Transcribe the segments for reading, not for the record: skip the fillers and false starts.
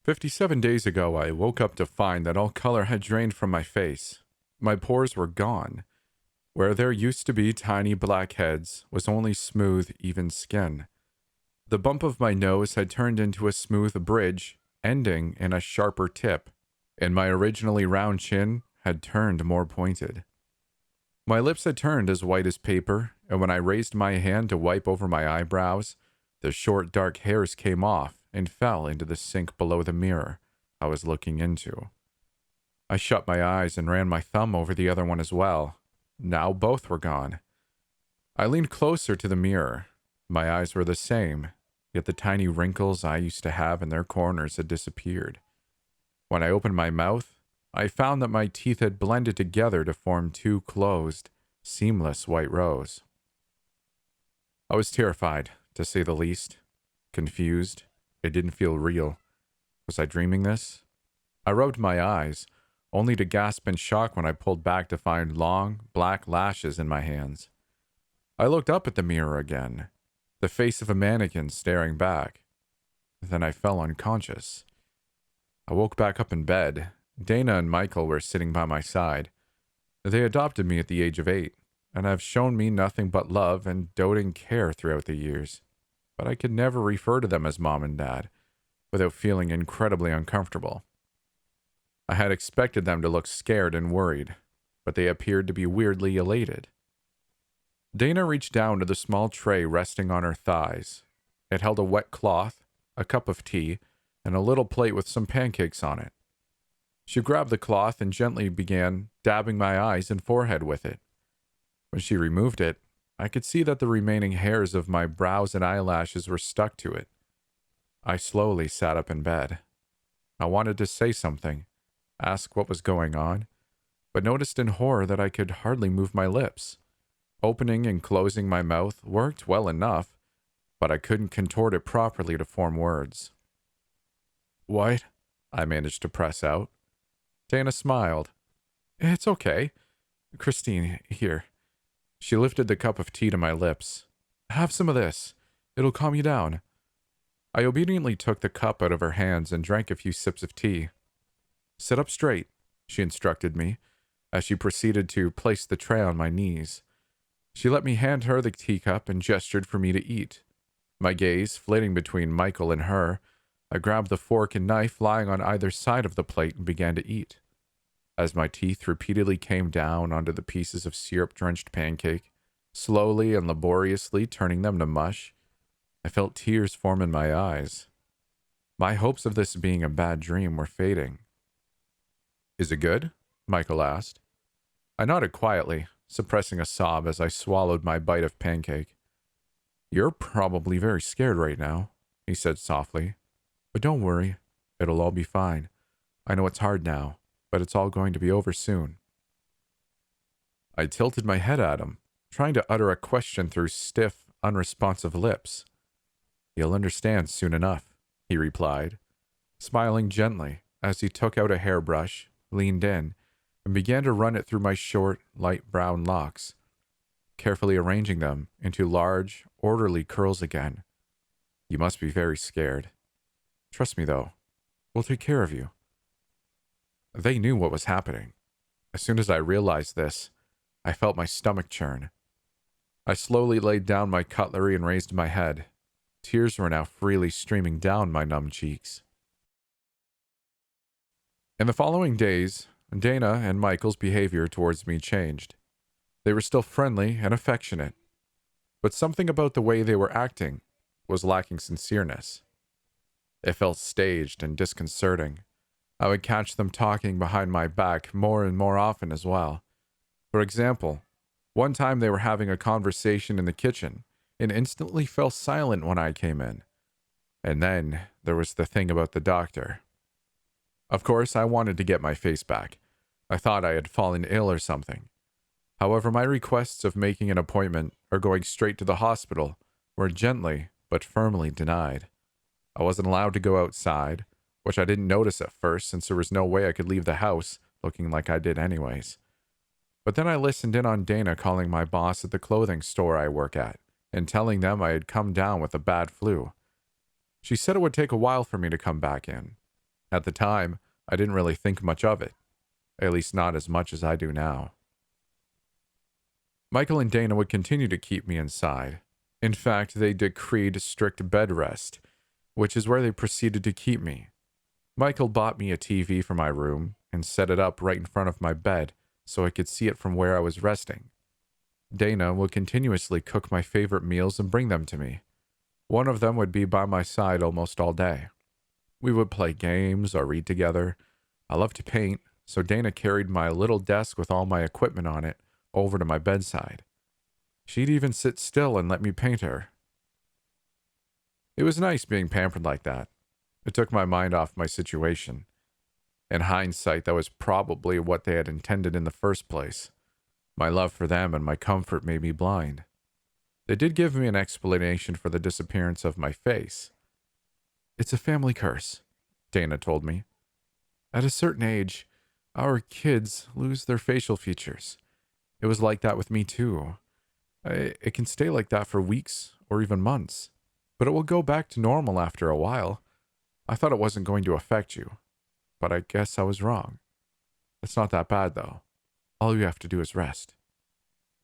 57 days ago, I woke up to find that all color had drained from my face. My pores were gone. Where there used to be tiny black heads was only smooth, even skin. The bump of my nose had turned into a smooth bridge, ending in a sharper tip, and my originally round chin had turned more pointed. My lips had turned as white as paper, and when I raised my hand to wipe over my eyebrows, the short dark hairs came off and fell into the sink below the mirror I was looking into. I shut my eyes and ran my thumb over the other one as well. Now both were gone. I leaned closer to the mirror. My eyes were the same, yet the tiny wrinkles I used to have in their corners had disappeared. When I opened my mouth, I found that my teeth had blended together to form two closed, seamless white rows. I was terrified, to say the least. Confused. It didn't feel real. Was I dreaming this? I rubbed my eyes, only to gasp in shock when I pulled back to find long, black lashes in my hands. I looked up at the mirror again, the face of a mannequin staring back. Then I fell unconscious. I woke back up in bed. Dana and Michael were sitting by my side. They adopted me at the age of 8, and have shown me nothing but love and doting care throughout the years. But I could never refer to them as Mom and Dad, without feeling incredibly uncomfortable. I had expected them to look scared and worried, but they appeared to be weirdly elated. Dana reached down to the small tray resting on her thighs. It held a wet cloth, a cup of tea, and a little plate with some pancakes on it. She grabbed the cloth and gently began dabbing my eyes and forehead with it. When she removed it, I could see that the remaining hairs of my brows and eyelashes were stuck to it. I slowly sat up in bed. I wanted to say something, ask what was going on, but noticed in horror that I could hardly move my lips. Opening and closing my mouth worked well enough, but I couldn't contort it properly to form words. "What?" I managed to press out. Dana smiled. "It's okay. Christine, here." She lifted the cup of tea to my lips. "Have some of this. It'll calm you down." I obediently took the cup out of her hands and drank a few sips of tea. "Sit up straight," she instructed me, as she proceeded to place the tray on my knees. She let me hand her the teacup and gestured for me to eat. My gaze flitting between Michael and her, I grabbed the fork and knife lying on either side of the plate and began to eat. As my teeth repeatedly came down onto the pieces of syrup-drenched pancake, slowly and laboriously turning them to mush, I felt tears form in my eyes. My hopes of this being a bad dream were fading. "Is it good?" Michael asked. I nodded quietly, suppressing a sob as I swallowed my bite of pancake. "You're probably very scared right now," he said softly. "But don't worry. It'll all be fine. I know it's hard now, but it's all going to be over soon." I tilted my head at him, trying to utter a question through stiff, unresponsive lips. "You'll understand soon enough," he replied, smiling gently as he took out a hairbrush, leaned in, and began to run it through my short, light brown locks, carefully arranging them into large, orderly curls again. "You must be very scared. Trust me, though. We'll take care of you." They knew what was happening. As soon as I realized this, I felt my stomach churn. I slowly laid down my cutlery and raised my head. Tears were now freely streaming down my numb cheeks. In the following days, Dana and Michael's behavior towards me changed. They were still friendly and affectionate, but something about the way they were acting was lacking sincereness. It felt staged and disconcerting. I would catch them talking behind my back more and more often as well. For example, one time they were having a conversation in the kitchen and instantly fell silent when I came in. And then there was the thing about the doctor. Of course, I wanted to get my face back. I thought I had fallen ill or something. However, my requests of making an appointment or going straight to the hospital were gently but firmly denied. I wasn't allowed to go outside, which I didn't notice at first since there was no way I could leave the house looking like I did anyways. But then I listened in on Dana calling my boss at the clothing store I work at and telling them I had come down with a bad flu. She said it would take a while for me to come back in. At the time, I didn't really think much of it, at least not as much as I do now. Michael and Dana would continue to keep me inside. In fact, they decreed strict bed rest, which is where they proceeded to keep me. Michael bought me a TV for my room and set it up right in front of my bed so I could see it from where I was resting. Dana would continuously cook my favorite meals and bring them to me. One of them would be by my side almost all day. We would play games or read together. I love to paint, so Dana carried my little desk with all my equipment on it over to my bedside. She'd even sit still and let me paint her. It was nice being pampered like that. It took my mind off my situation. In hindsight, that was probably what they had intended in the first place. My love for them and my comfort made me blind. They did give me an explanation for the disappearance of my face. "It's a family curse," Dana told me. "At a certain age, our kids lose their facial features. It was like that with me too. It can stay like that for weeks or even months, but it will go back to normal after a while. I thought it wasn't going to affect you, but I guess I was wrong. It's not that bad though. All you have to do is rest."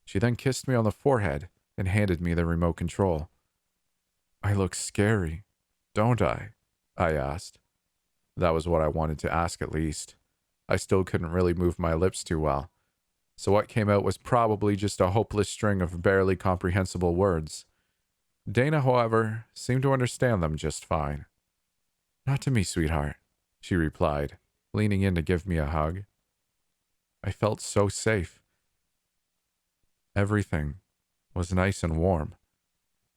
She then kissed me on the forehead and handed me the remote control. "I look scary, don't I?" I asked. That was what I wanted to ask at least. I still couldn't really move my lips too well, so what came out was probably just a hopeless string of barely comprehensible words. Dana, however, seemed to understand them just fine. "Not to me, sweetheart," she replied, leaning in to give me a hug. I felt so safe. Everything was nice and warm.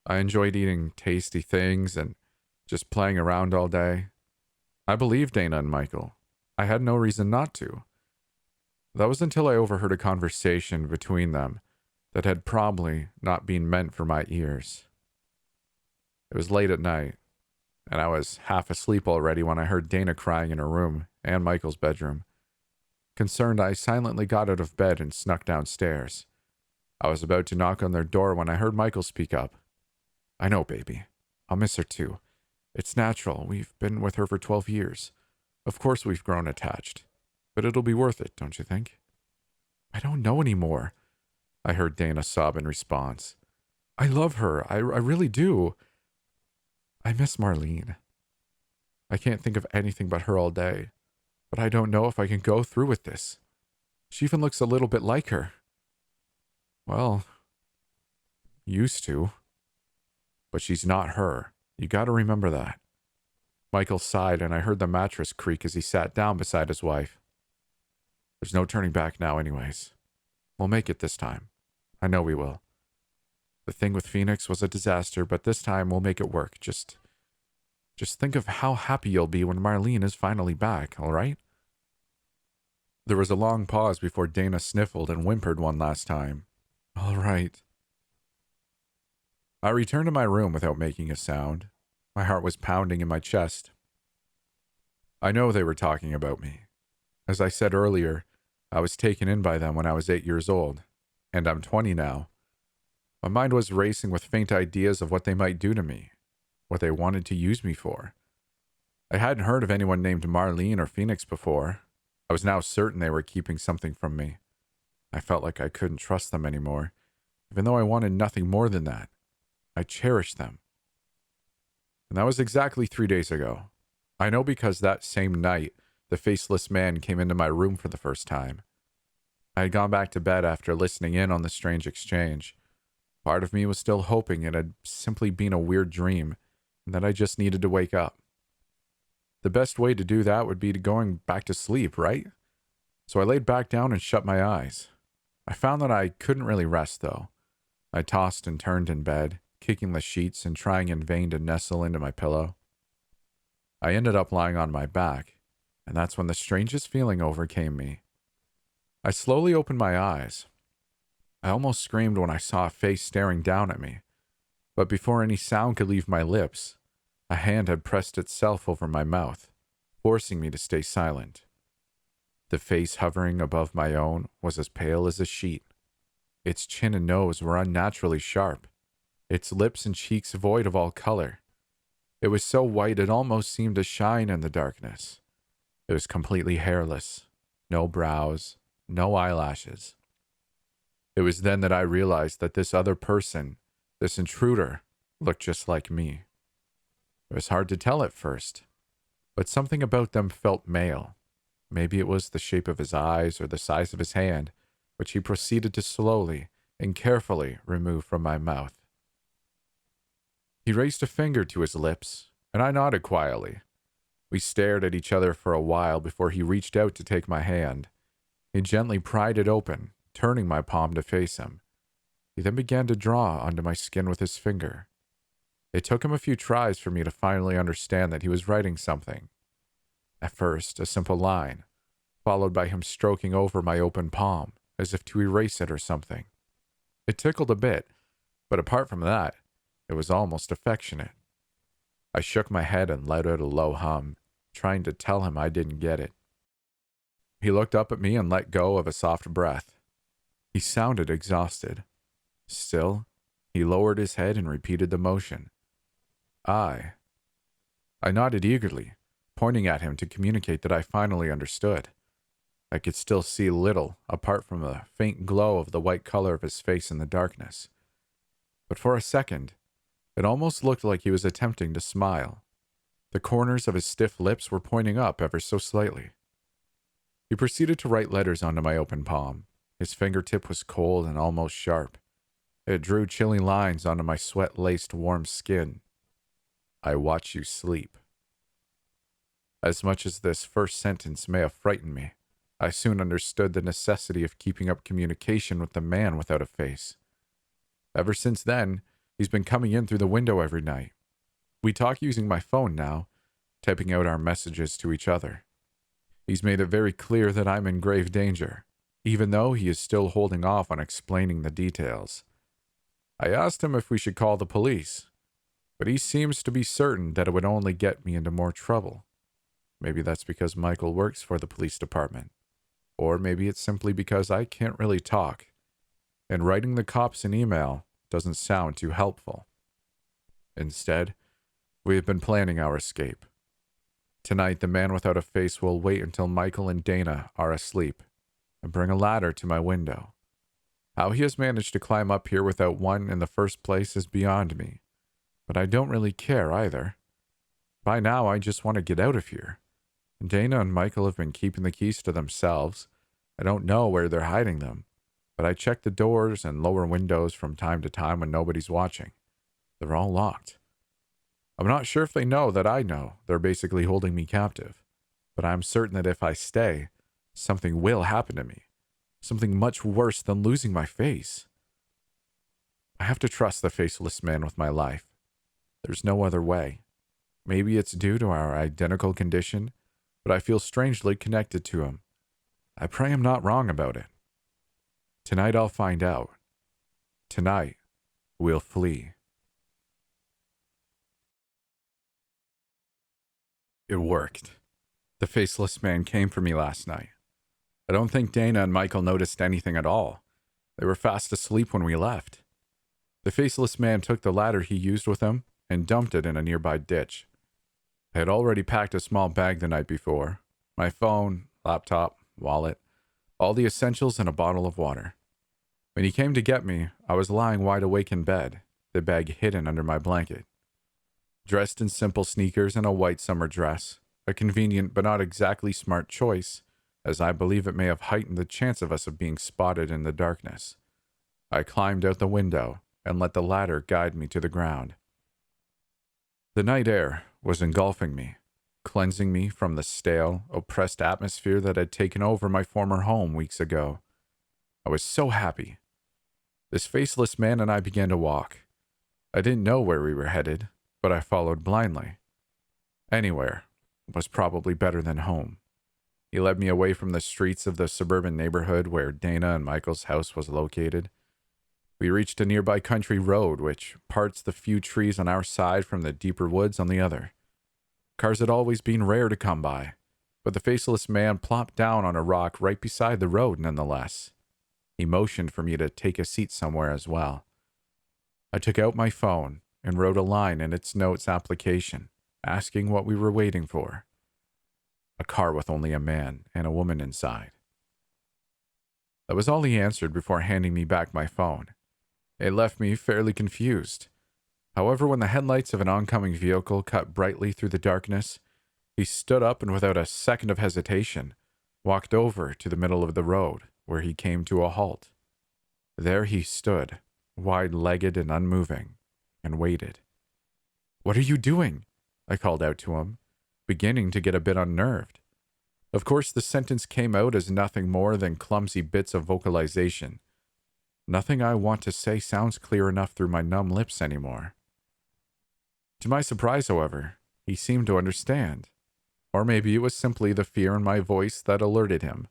I enjoyed eating tasty things and just playing around all day. I believed Dana and Michael. I had no reason not to. That was until I overheard a conversation between them that had probably not been meant for my ears. It was late at night, and I was half asleep already when I heard Dana crying in her room and Michael's bedroom. Concerned, I silently got out of bed and snuck downstairs. I was about to knock on their door when I heard Michael speak up. "I know, baby. I'll miss her too. It's natural. We've been with her for 12 years. Of course we've grown attached. But it'll be worth it, don't you think?" "I don't know anymore," I heard Dana sob in response. "I love her. I really do. I miss Marlene. I can't think of anything but her all day. But I don't know if I can go through with this. She even looks a little bit like her." "Well, used to. But she's not her. You gotta remember that." Michael sighed, and I heard the mattress creak as he sat down beside his wife. "There's no turning back now anyways. We'll make it this time. I know we will. The thing with Phoenix was a disaster, but this time we'll make it work. Just think of how happy you'll be when Marlene is finally back, all right?" There was a long pause before Dana sniffled and whimpered one last time. "All right." I returned to my room without making a sound. My heart was pounding in my chest. I know they were talking about me. As I said earlier, I was taken in by them when I was 8 years old, and I'm 20 now. My mind was racing with faint ideas of what they might do to me, what they wanted to use me for. I hadn't heard of anyone named Marlene or Phoenix before. I was now certain they were keeping something from me. I felt like I couldn't trust them anymore, even though I wanted nothing more than that. I cherished them. And that was exactly 3 days ago. I know because that same night, the faceless man came into my room for the first time. I had gone back to bed after listening in on the strange exchange. Part of me was still hoping it had simply been a weird dream, and that I just needed to wake up. The best way to do that would be going back to sleep, right? So I laid back down and shut my eyes. I found that I couldn't really rest, though. I tossed and turned in bed, kicking the sheets and trying in vain to nestle into my pillow. I ended up lying on my back, and that's when the strangest feeling overcame me. I slowly opened my eyes. I almost screamed when I saw a face staring down at me, but before any sound could leave my lips, a hand had pressed itself over my mouth, forcing me to stay silent. The face hovering above my own was as pale as a sheet. Its chin and nose were unnaturally sharp, its lips and cheeks void of all color. It was so white it almost seemed to shine in the darkness. It was completely hairless, no brows, no eyelashes. It was then that I realized that this other person, this intruder, looked just like me. It was hard to tell at first, but something about them felt male. Maybe it was the shape of his eyes or the size of his hand, which he proceeded to slowly and carefully remove from my mouth. He raised a finger to his lips, and I nodded quietly. We stared at each other for a while before he reached out to take my hand. He gently pried it open, turning my palm to face him. He then began to draw onto my skin with his finger. It took him a few tries for me to finally understand that he was writing something. At first, a simple line, followed by him stroking over my open palm, as if to erase it or something. It tickled a bit, but apart from that, it was almost affectionate. I shook my head and let out a low hum, trying to tell him I didn't get it. He looked up at me and let go of a soft breath. He sounded exhausted. Still, he lowered his head and repeated the motion. I nodded eagerly, pointing at him to communicate that I finally understood. I could still see little, apart from a faint glow of the white color of his face in the darkness. But for a second, it almost looked like he was attempting to smile. The corners of his stiff lips were pointing up ever so slightly. He proceeded to write letters onto my open palm. His fingertip was cold and almost sharp. It drew chilly lines onto my sweat-laced warm skin. I watch you sleep. As much as this first sentence may have frightened me, I soon understood the necessity of keeping up communication with the man without a face. Ever since then, he's been coming in through the window every night. We talk using my phone now, typing out our messages to each other. He's made it very clear that I'm in grave danger, even though he is still holding off on explaining the details. I asked him if we should call the police, but he seems to be certain that it would only get me into more trouble. Maybe that's because Michael works for the police department, or maybe it's simply because I can't really talk, and writing the cops an email doesn't sound too helpful. Instead, we have been planning our escape. Tonight, the man without a face will wait until Michael and Dana are asleep and bring a ladder to my window. How he has managed to climb up here without one in the first place is beyond me, but I don't really care either. By now, I just want to get out of here. Dana and Michael have been keeping the keys to themselves. I don't know where they're hiding them, but I check the doors and lower windows from time to time when nobody's watching. They're all locked. I'm not sure if they know that I know they're basically holding me captive, but I'm certain that if I stay, something will happen to me. Something much worse than losing my face. I have to trust the faceless man with my life. There's no other way. Maybe it's due to our identical condition, but I feel strangely connected to him. I pray I'm not wrong about it. Tonight I'll find out. Tonight, we'll flee. It worked. The faceless man came for me last night. I don't think Dana and Michael noticed anything at all. They were fast asleep when we left. The faceless man took the ladder he used with him and dumped it in a nearby ditch. I had already packed a small bag the night before. My phone, laptop, wallet, all the essentials and a bottle of water. When he came to get me, I was lying wide awake in bed, the bag hidden under my blanket. Dressed in simple sneakers and a white summer dress, a convenient but not exactly smart choice, as I believe it may have heightened the chance of us being spotted in the darkness. I climbed out the window and let the ladder guide me to the ground. The night air was engulfing me, cleansing me from the stale, oppressed atmosphere that had taken over my former home weeks ago. I was so happy. This faceless man and I began to walk. I didn't know where we were headed, but I followed blindly. Anywhere was probably better than home. He led me away from the streets of the suburban neighborhood where Dana and Michael's house was located. We reached a nearby country road which parts the few trees on our side from the deeper woods on the other. Cars had always been rare to come by, but the faceless man plopped down on a rock right beside the road nonetheless. He motioned for me to take a seat somewhere as well. I took out my phone and wrote a line in its notes application, asking what we were waiting for. A car with only a man and a woman inside. That was all he answered before handing me back my phone. It left me fairly confused. However, when the headlights of an oncoming vehicle cut brightly through the darkness, he stood up and without a second of hesitation, walked over to the middle of the road, where he came to a halt. There he stood, wide-legged and unmoving, and waited. "What are you doing?" I called out to him, beginning to get a bit unnerved. Of course, the sentence came out as nothing more than clumsy bits of vocalization. Nothing I want to say sounds clear enough through my numb lips anymore. To my surprise, however, he seemed to understand. Or maybe it was simply the fear in my voice that alerted him.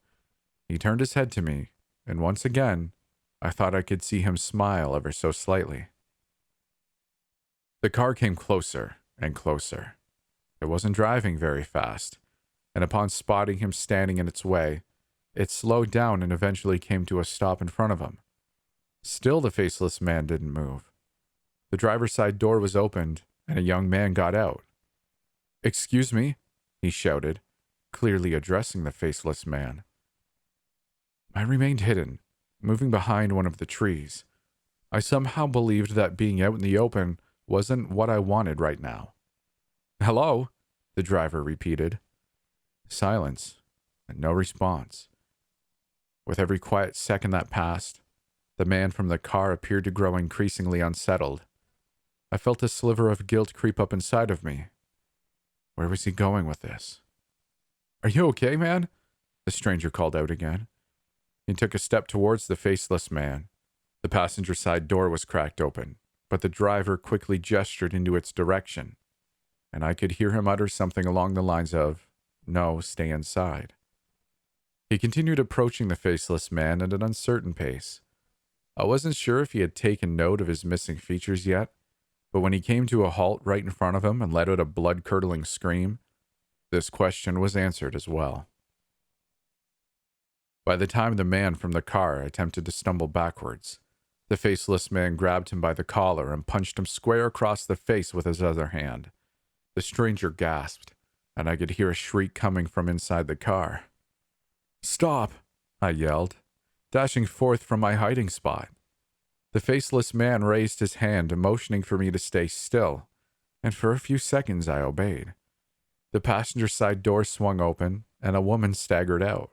He turned his head to me, and once again, I thought I could see him smile ever so slightly. The car came closer and closer. It wasn't driving very fast, and upon spotting him standing in its way, it slowed down and eventually came to a stop in front of him. Still, the faceless man didn't move. The driver's side door was opened, and a young man got out. "Excuse me," he shouted, clearly addressing the faceless man. I remained hidden, moving behind one of the trees. I somehow believed that being out in the open wasn't what I wanted right now. "Hello," the driver repeated. Silence, and no response. With every quiet second that passed, the man from the car appeared to grow increasingly unsettled. I felt a sliver of guilt creep up inside of me. Where was he going with this? "Are you okay, man?" the stranger called out again. He took a step towards the faceless man. The passenger side door was cracked open, but the driver quickly gestured into its direction, and I could hear him utter something along the lines of, "No, stay inside." He continued approaching the faceless man at an uncertain pace. I wasn't sure if he had taken note of his missing features yet, but when he came to a halt right in front of him and let out a blood-curdling scream, this question was answered as well. By the time the man from the car attempted to stumble backwards, the faceless man grabbed him by the collar and punched him square across the face with his other hand. The stranger gasped, and I could hear a shriek coming from inside the car. "Stop!" I yelled, dashing forth from my hiding spot. The faceless man raised his hand, motioning for me to stay still, and for a few seconds I obeyed. The passenger side door swung open, and a woman staggered out.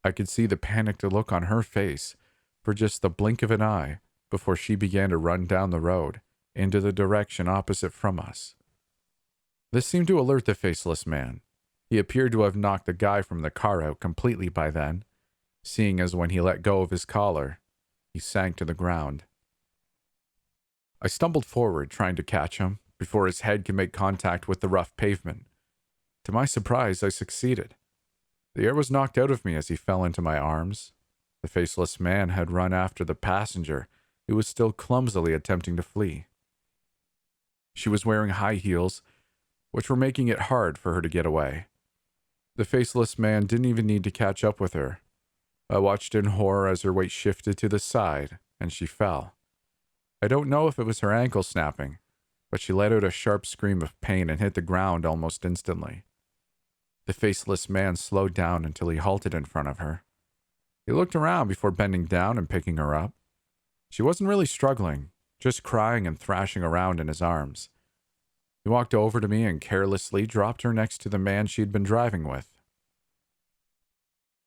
I could see the panicked look on her face for just the blink of an eye before she began to run down the road into the direction opposite from us. This seemed to alert the faceless man. He appeared to have knocked the guy from the car out completely by then, seeing as when he let go of his collar, he sank to the ground. I stumbled forward, trying to catch him before his head could make contact with the rough pavement. To my surprise, I succeeded. The air was knocked out of me as he fell into my arms. The faceless man had run after the passenger, who was still clumsily attempting to flee. She was wearing high heels, which were making it hard for her to get away. The faceless man didn't even need to catch up with her. I watched in horror as her weight shifted to the side, and she fell. I don't know if it was her ankle snapping, but she let out a sharp scream of pain and hit the ground almost instantly. The faceless man slowed down until he halted in front of her. He looked around before bending down and picking her up. She wasn't really struggling, just crying and thrashing around in his arms. He walked over to me and carelessly dropped her next to the man she'd been driving with.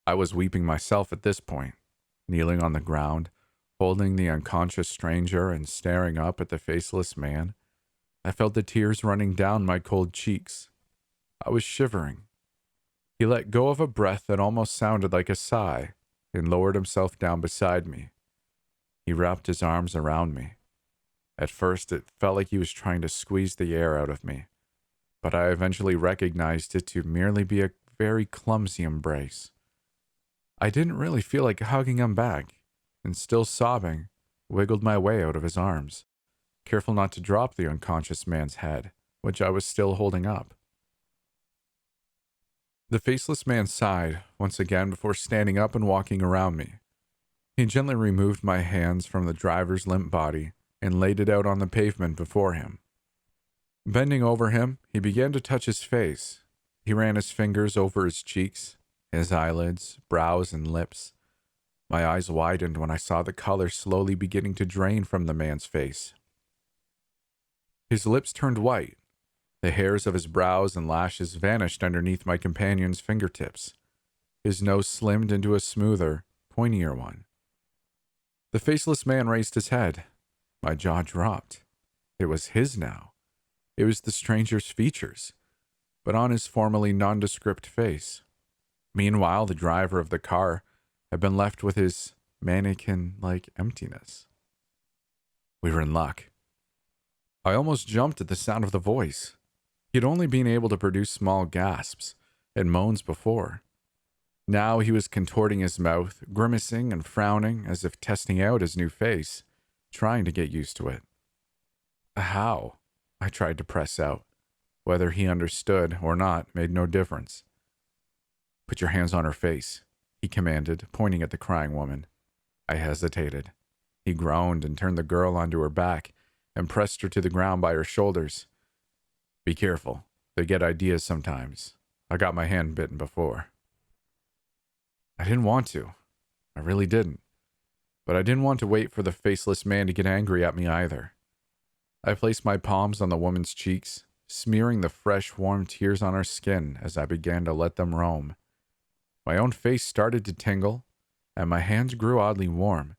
I was weeping myself at this point, kneeling on the ground, holding the unconscious stranger and staring up at the faceless man. I felt the tears running down my cold cheeks. I was shivering. He let go of a breath that almost sounded like a sigh and lowered himself down beside me. He wrapped his arms around me. At first, it felt like he was trying to squeeze the air out of me, but I eventually recognized it to merely be a very clumsy embrace. I didn't really feel like hugging him back, and still sobbing, wiggled my way out of his arms, careful not to drop the unconscious man's head, which I was still holding up. The faceless man sighed once again before standing up and walking around me. He gently removed my hands from the driver's limp body and laid it out on the pavement before him. Bending over him, he began to touch his face. He He ran his fingers over his cheeks, his eyelids, brows, and lips. My eyes widened when I saw the color slowly beginning to drain from the man's face. His lips turned white. The hairs of his brows and lashes vanished underneath my companion's fingertips. His nose slimmed into a smoother, pointier one. The faceless man raised his head. My jaw dropped. It was his now. It was the stranger's features, but on his formerly nondescript face. Meanwhile, the driver of the car had been left with his mannequin-like emptiness. We were in luck. I almost jumped at the sound of the voice. He had only been able to produce small gasps and moans before. Now he was contorting his mouth, grimacing and frowning as if testing out his new face, trying to get used to it. How? I tried to press out. Whether he understood or not made no difference. Put your hands on her face, he commanded, pointing at the crying woman. I hesitated. He groaned and turned the girl onto her back and pressed her to the ground by her shoulders. Be careful. They get ideas sometimes. I got my hand bitten before. I didn't want to. I really didn't. But I didn't want to wait for the faceless man to get angry at me either. I placed my palms on the woman's cheeks, smearing the fresh, warm tears on her skin as I began to let them roam. My own face started to tingle, and my hands grew oddly warm.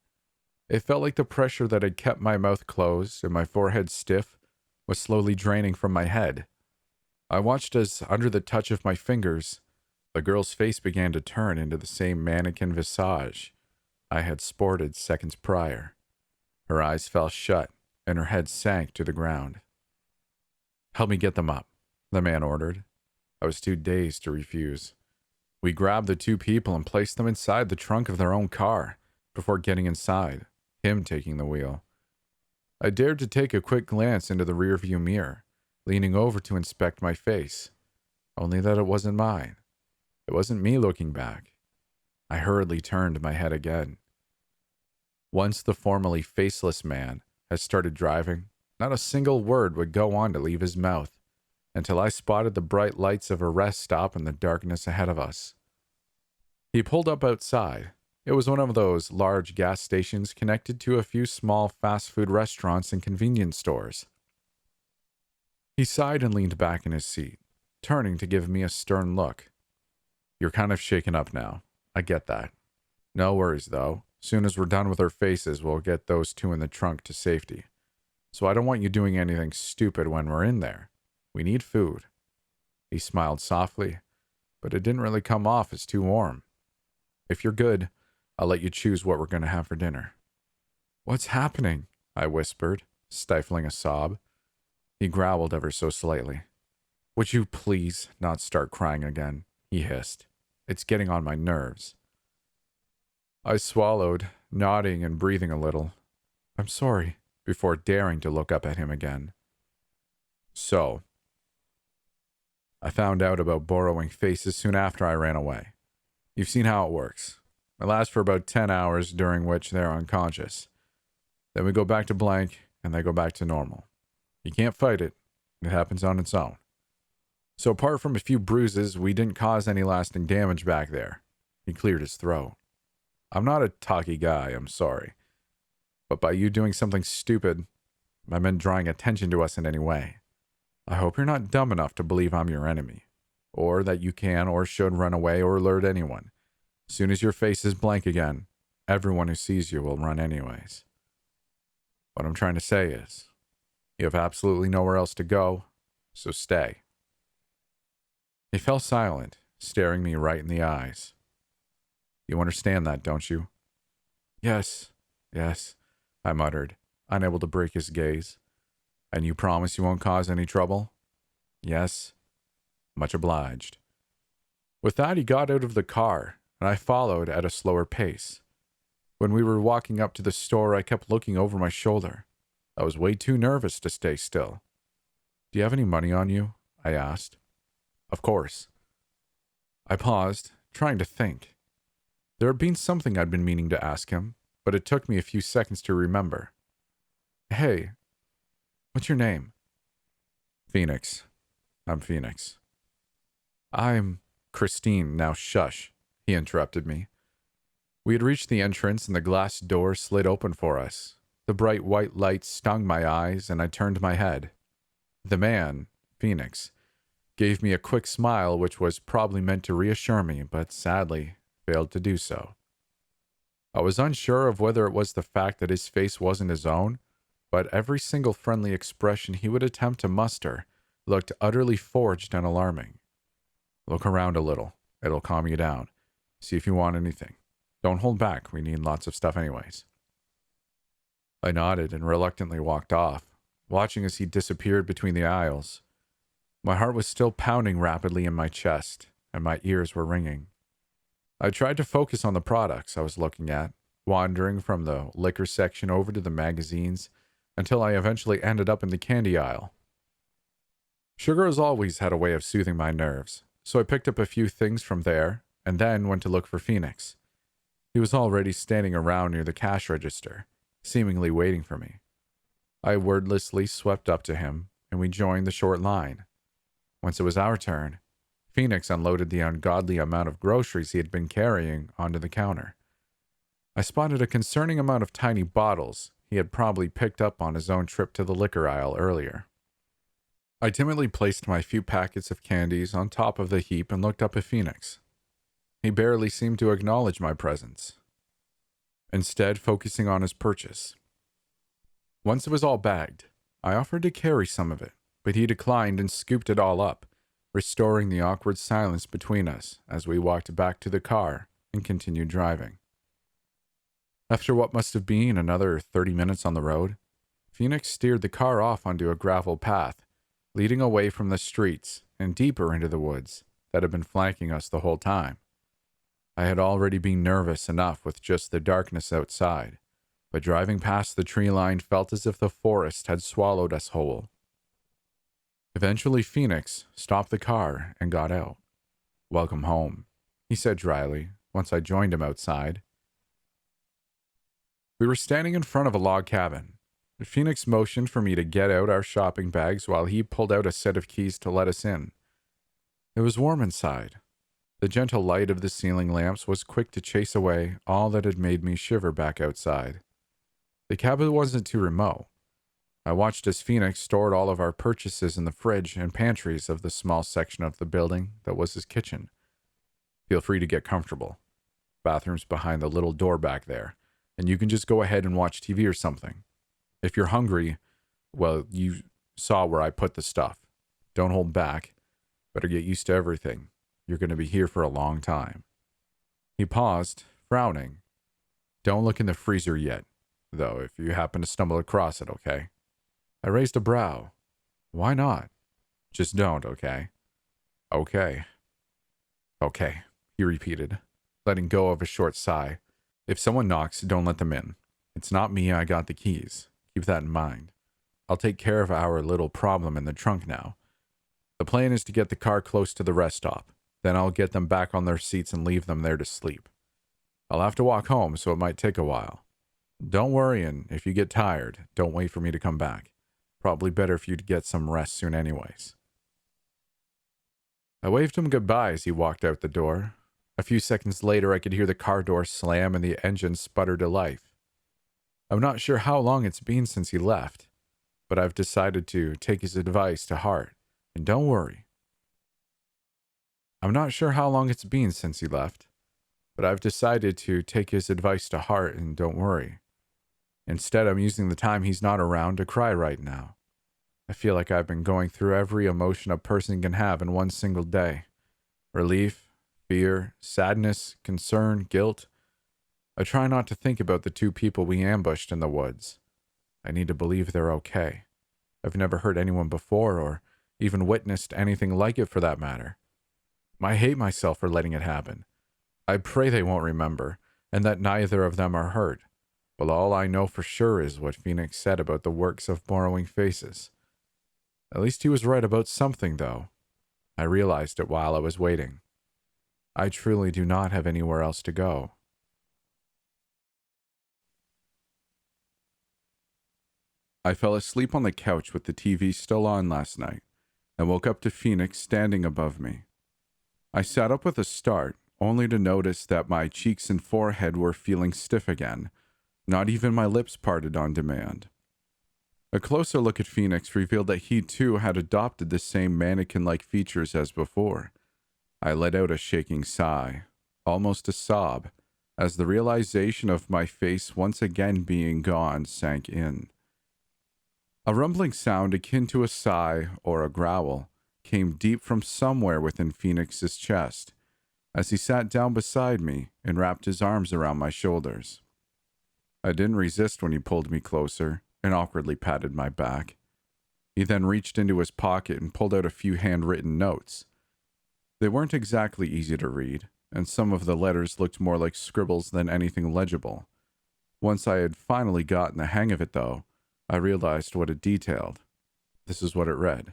It felt like the pressure that had kept my mouth closed and my forehead stiff was slowly draining from my head. I watched as, under the touch of my fingers, the girl's face began to turn into the same mannequin visage I had sported seconds prior. Her eyes fell shut, and her head sank to the ground. Help me get them up, the man ordered. I was too dazed to refuse. We grabbed the two people and placed them inside the trunk of their own car before getting inside, him taking the wheel. I dared to take a quick glance into the rearview mirror, leaning over to inspect my face, only that it wasn't mine. It wasn't me looking back. I hurriedly turned my head again. Once the formerly faceless man had started driving, not a single word would go on to leave his mouth until I spotted the bright lights of a rest stop in the darkness ahead of us. He pulled up outside. It was one of those large gas stations connected to a few small fast food restaurants and convenience stores. He sighed and leaned back in his seat, turning to give me a stern look. You're kind of shaken up now. I get that. No worries, though. Soon as we're done with our faces, we'll get those two in the trunk to safety. So I don't want you doing anything stupid when we're in there. We need food. He smiled softly, but it didn't really come off as too warm. If you're good, I'll let you choose what we're going to have for dinner. What's happening? I whispered, stifling a sob. He growled ever so slightly. Would you please not start crying again? He hissed. It's getting on my nerves. I swallowed, nodding and breathing a little. I'm sorry, before daring to look up at him again. So, I found out about borrowing faces soon after I ran away. You've seen how it works. It lasts for about 10 hours, during which they're unconscious. Then we go back to blank, and they go back to normal. You can't fight it. It happens on its own. So apart from a few bruises, we didn't cause any lasting damage back there. He cleared his throat. I'm not a talky guy, I'm sorry. But by you doing something stupid, I meant drawing attention to us in any way. I hope you're not dumb enough to believe I'm your enemy, or that you can or should run away or alert anyone. As soon as your face is blank again, everyone who sees you will run anyways. What I'm trying to say is, you have absolutely nowhere else to go, so stay. He fell silent, staring me right in the eyes. You understand that, don't you? Yes, I muttered, unable to break his gaze. And you promise you won't cause any trouble? Yes. Much obliged. With that, he got out of the car, and I followed at a slower pace. When we were walking up to the store, I kept looking over my shoulder. I was way too nervous to stay still. Do you have any money on you? I asked. Of course. I paused, trying to think. There had been something I'd been meaning to ask him, but it took me a few seconds to remember. Hey, what's your name? Phoenix. I'm Phoenix. I'm Christine, now shush, he interrupted me. We had reached the entrance and the glass door slid open for us. The bright white light stung my eyes and I turned my head. The man, Phoenix, gave me a quick smile which was probably meant to reassure me, but sadly failed to do so. I was unsure of whether it was the fact that his face wasn't his own, but every single friendly expression he would attempt to muster looked utterly forged and alarming. Look around a little. It'll calm you down. See if you want anything. Don't hold back. We need lots of stuff anyways. I nodded and reluctantly walked off, watching as he disappeared between the aisles. My heart was still pounding rapidly in my chest, and my ears were ringing. I tried to focus on the products I was looking at, wandering from the liquor section over to the magazines, until I eventually ended up in the candy aisle. Sugar has always had a way of soothing my nerves, so I picked up a few things from there, and then went to look for Phoenix. He was already standing around near the cash register, seemingly waiting for me. I wordlessly swept up to him, and we joined the short line. Once it was our turn, Phoenix unloaded the ungodly amount of groceries he had been carrying onto the counter. I spotted a concerning amount of tiny bottles he had probably picked up on his own trip to the liquor aisle earlier. I timidly placed my few packets of candies on top of the heap and looked up at Phoenix. He barely seemed to acknowledge my presence, instead focusing on his purchase. Once it was all bagged, I offered to carry some of it, but he declined and scooped it all up, restoring the awkward silence between us as we walked back to the car and continued driving. After what must have been another 30 minutes on the road, Phoenix steered the car off onto a gravel path, leading away from the streets and deeper into the woods that had been flanking us the whole time. I had already been nervous enough with just the darkness outside, but driving past the tree line felt as if the forest had swallowed us whole. Eventually, Phoenix stopped the car and got out. "Welcome home," he said dryly, once I joined him outside. We were standing in front of a log cabin. Phoenix motioned for me to get out our shopping bags while he pulled out a set of keys to let us in. It was warm inside. The gentle light of the ceiling lamps was quick to chase away all that had made me shiver back outside. The cabin wasn't too remote. I watched as Phoenix stored all of our purchases in the fridge and pantries of the small section of the building that was his kitchen. "Feel free to get comfortable. Bathroom's behind the little door back there, and you can just go ahead and watch TV or something. If you're hungry, well, you saw where I put the stuff. Don't hold back. Better get used to everything. You're going to be here for a long time." He paused, frowning. "Don't look in the freezer yet, though, if you happen to stumble across it, okay?" I raised a brow. "Why not?" "Just don't, okay?" "Okay." "Okay," he repeated, letting go of a short sigh. "If someone knocks, don't let them in. It's not me, I got the keys. Keep that in mind. I'll take care of our little problem in the trunk now. The plan is to get the car close to the rest stop. Then I'll get them back on their seats and leave them there to sleep. I'll have to walk home, so it might take a while. Don't worry, and if you get tired, don't wait for me to come back. Probably better for you to get some rest soon anyways." I waved him goodbye as he walked out the door. A few seconds later, I could hear the car door slam and the engine sputter to life. I'm not sure how long it's been since he left, but I've decided to take his advice to heart, and don't worry. I'm not sure how long it's been since he left, but I've decided to take his advice to heart and don't worry. Instead, I'm using the time he's not around to cry right now. I feel like I've been going through every emotion a person can have in one single day. Relief, fear, sadness, concern, guilt. I try not to think about the two people we ambushed in the woods. I need to believe they're okay. I've never hurt anyone before or even witnessed anything like it for that matter. I hate myself for letting it happen. I pray they won't remember and that neither of them are hurt. But all I know for sure is what Phoenix said about the works of borrowing faces. At least he was right about something, though. I realized it while I was waiting. I truly do not have anywhere else to go. I fell asleep on the couch with the TV still on last night, and woke up to Phoenix standing above me. I sat up with a start, only to notice that my cheeks and forehead were feeling stiff again. Not even my lips parted on demand. A closer look at Phoenix revealed that he too had adopted the same mannequin-like features as before. I let out a shaking sigh, almost a sob, as the realization of my face once again being gone sank in. A rumbling sound akin to a sigh or a growl came deep from somewhere within Phoenix's chest as he sat down beside me and wrapped his arms around my shoulders. I didn't resist when he pulled me closer and awkwardly patted my back. He then reached into his pocket and pulled out a few handwritten notes. They weren't exactly easy to read, and some of the letters looked more like scribbles than anything legible. Once I had finally gotten the hang of it, though, I realized what it detailed. This is what it read.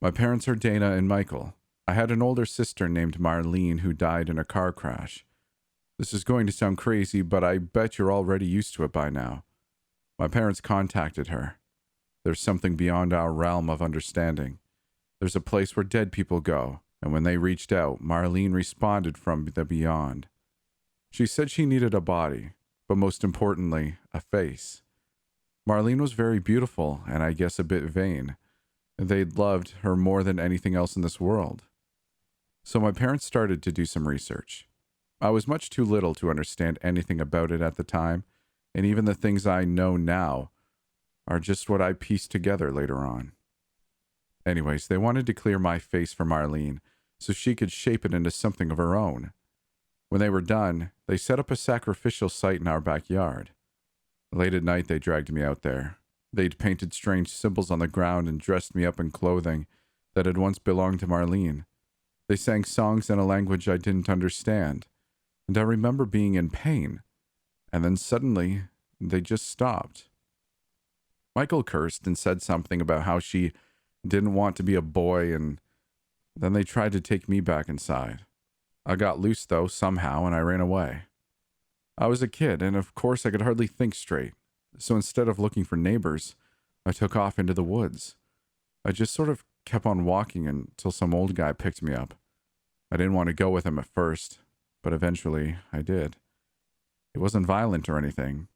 My parents are Dana and Michael. I had an older sister named Marlene who died in a car crash. This is going to sound crazy, but I bet you're already used to it by now. My parents contacted her. There's something beyond our realm of understanding. There's a place where dead people go, and when they reached out, Marlene responded from the beyond. She said she needed a body, but most importantly, a face. Marlene was very beautiful, and I guess a bit vain. They'd loved her more than anything else in this world. So my parents started to do some research. I was much too little to understand anything about it at the time, and even the things I know now are just what I pieced together later on. Anyways, they wanted to clear my face for Marlene so she could shape it into something of her own. When they were done, they set up a sacrificial site in our backyard. Late at night, they dragged me out there. They'd painted strange symbols on the ground and dressed me up in clothing that had once belonged to Marlene. They sang songs in a language I didn't understand, and I remember being in pain. And then suddenly, they just stopped. Michael cursed and said something about how she didn't want to be a boy, and then they tried to take me back inside. I got loose, though, somehow, and I ran away. I was a kid, and of course I could hardly think straight. So instead of looking for neighbors, I took off into the woods. I just sort of kept on walking until some old guy picked me up. I didn't want to go with him at first, but eventually I did. It wasn't violent or anything,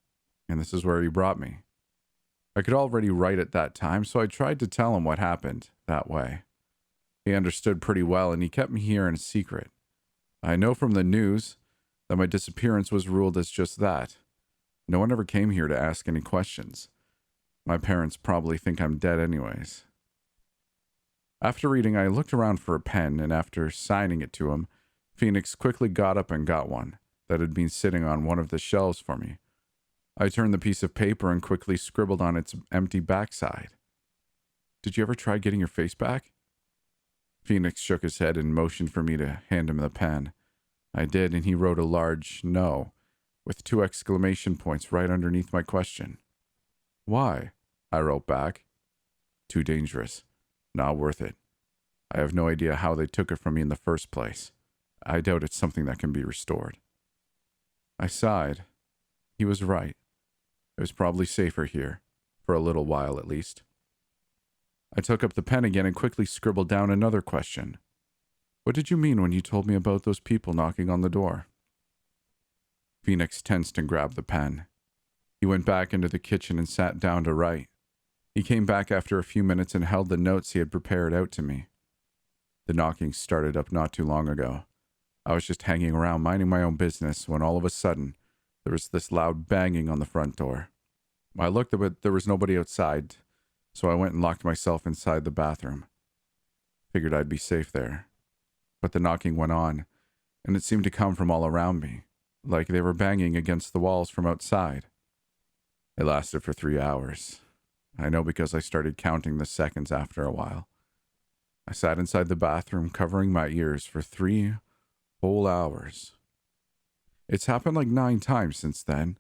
and this is where he brought me. I could already write at that time, so I tried to tell him what happened that way. He understood pretty well, and he kept me here in secret. I know from the news that my disappearance was ruled as just that. No one ever came here to ask any questions. My parents probably think I'm dead anyways. After reading, I looked around for a pen, and after signing it to him, Phoenix quickly got up and got one that had been sitting on one of the shelves for me. I turned the piece of paper and quickly scribbled on its empty backside. Did you ever try getting your face back? Phoenix shook his head and motioned for me to hand him the pen. I did, and he wrote a large no, with 2 exclamation points right underneath my question. Why? I wrote back. Too dangerous. Not worth it. I have no idea how they took it from me in the first place. I doubt it's something that can be restored. I sighed. He was right. It was probably safer here, for a little while at least. I took up the pen again and quickly scribbled down another question. What did you mean when you told me about those people knocking on the door? Phoenix tensed and grabbed the pen. He went back into the kitchen and sat down to write. He came back after a few minutes and held the notes he had prepared out to me. The knocking started up not too long ago. I was just hanging around minding my own business when all of a sudden, there was this loud banging on the front door. I looked, but there was nobody outside, so I went and locked myself inside the bathroom. Figured I'd be safe there. But the knocking went on, and it seemed to come from all around me, like they were banging against the walls from outside. It lasted for 3 hours. I know because I started counting the seconds after a while. I sat inside the bathroom covering my ears for 3 whole hours. It's happened like 9 times since then,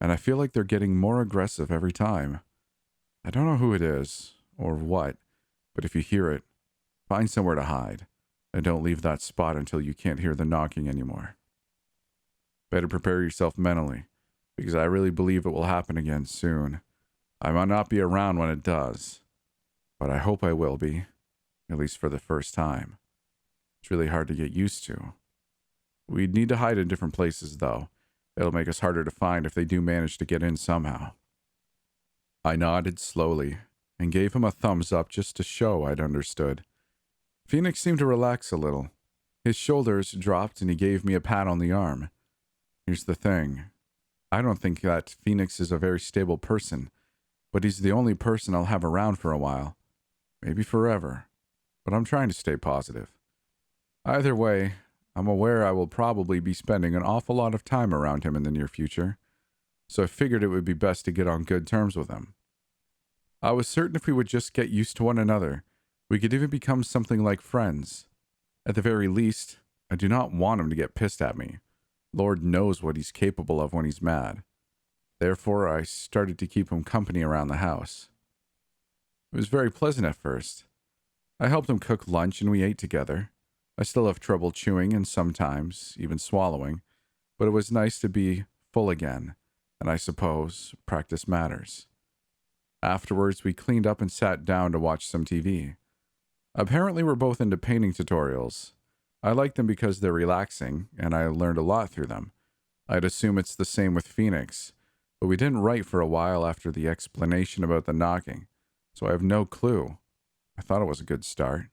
and I feel like they're getting more aggressive every time. I don't know who it is, or what, but if you hear it, find somewhere to hide, and don't leave that spot until you can't hear the knocking anymore. Better prepare yourself mentally, because I really believe it will happen again soon. I might not be around when it does, but I hope I will be, at least for the first time. It's really hard to get used to. We'd need to hide in different places, though. It'll make us harder to find if they do manage to get in somehow. I nodded slowly and gave him a thumbs up just to show I'd understood. Phoenix seemed to relax a little. His shoulders dropped and he gave me a pat on the arm. Here's the thing. I don't think that Phoenix is a very stable person, but he's the only person I'll have around for a while. Maybe forever. But I'm trying to stay positive. Either way, I'm aware I will probably be spending an awful lot of time around him in the near future, so I figured it would be best to get on good terms with him. I was certain if we would just get used to one another, we could even become something like friends. At the very least, I do not want him to get pissed at me. Lord knows what he's capable of when he's mad. Therefore, I started to keep him company around the house. It was very pleasant at first. I helped him cook lunch and we ate together. I still have trouble chewing and sometimes even swallowing, but it was nice to be full again, and I suppose practice matters. Afterwards, we cleaned up and sat down to watch some TV. Apparently, we're both into painting tutorials. I like them because they're relaxing, and I learned a lot through them. I'd assume it's the same with Phoenix, but we didn't write for a while after the explanation about the knocking, so I have no clue. I thought it was a good start.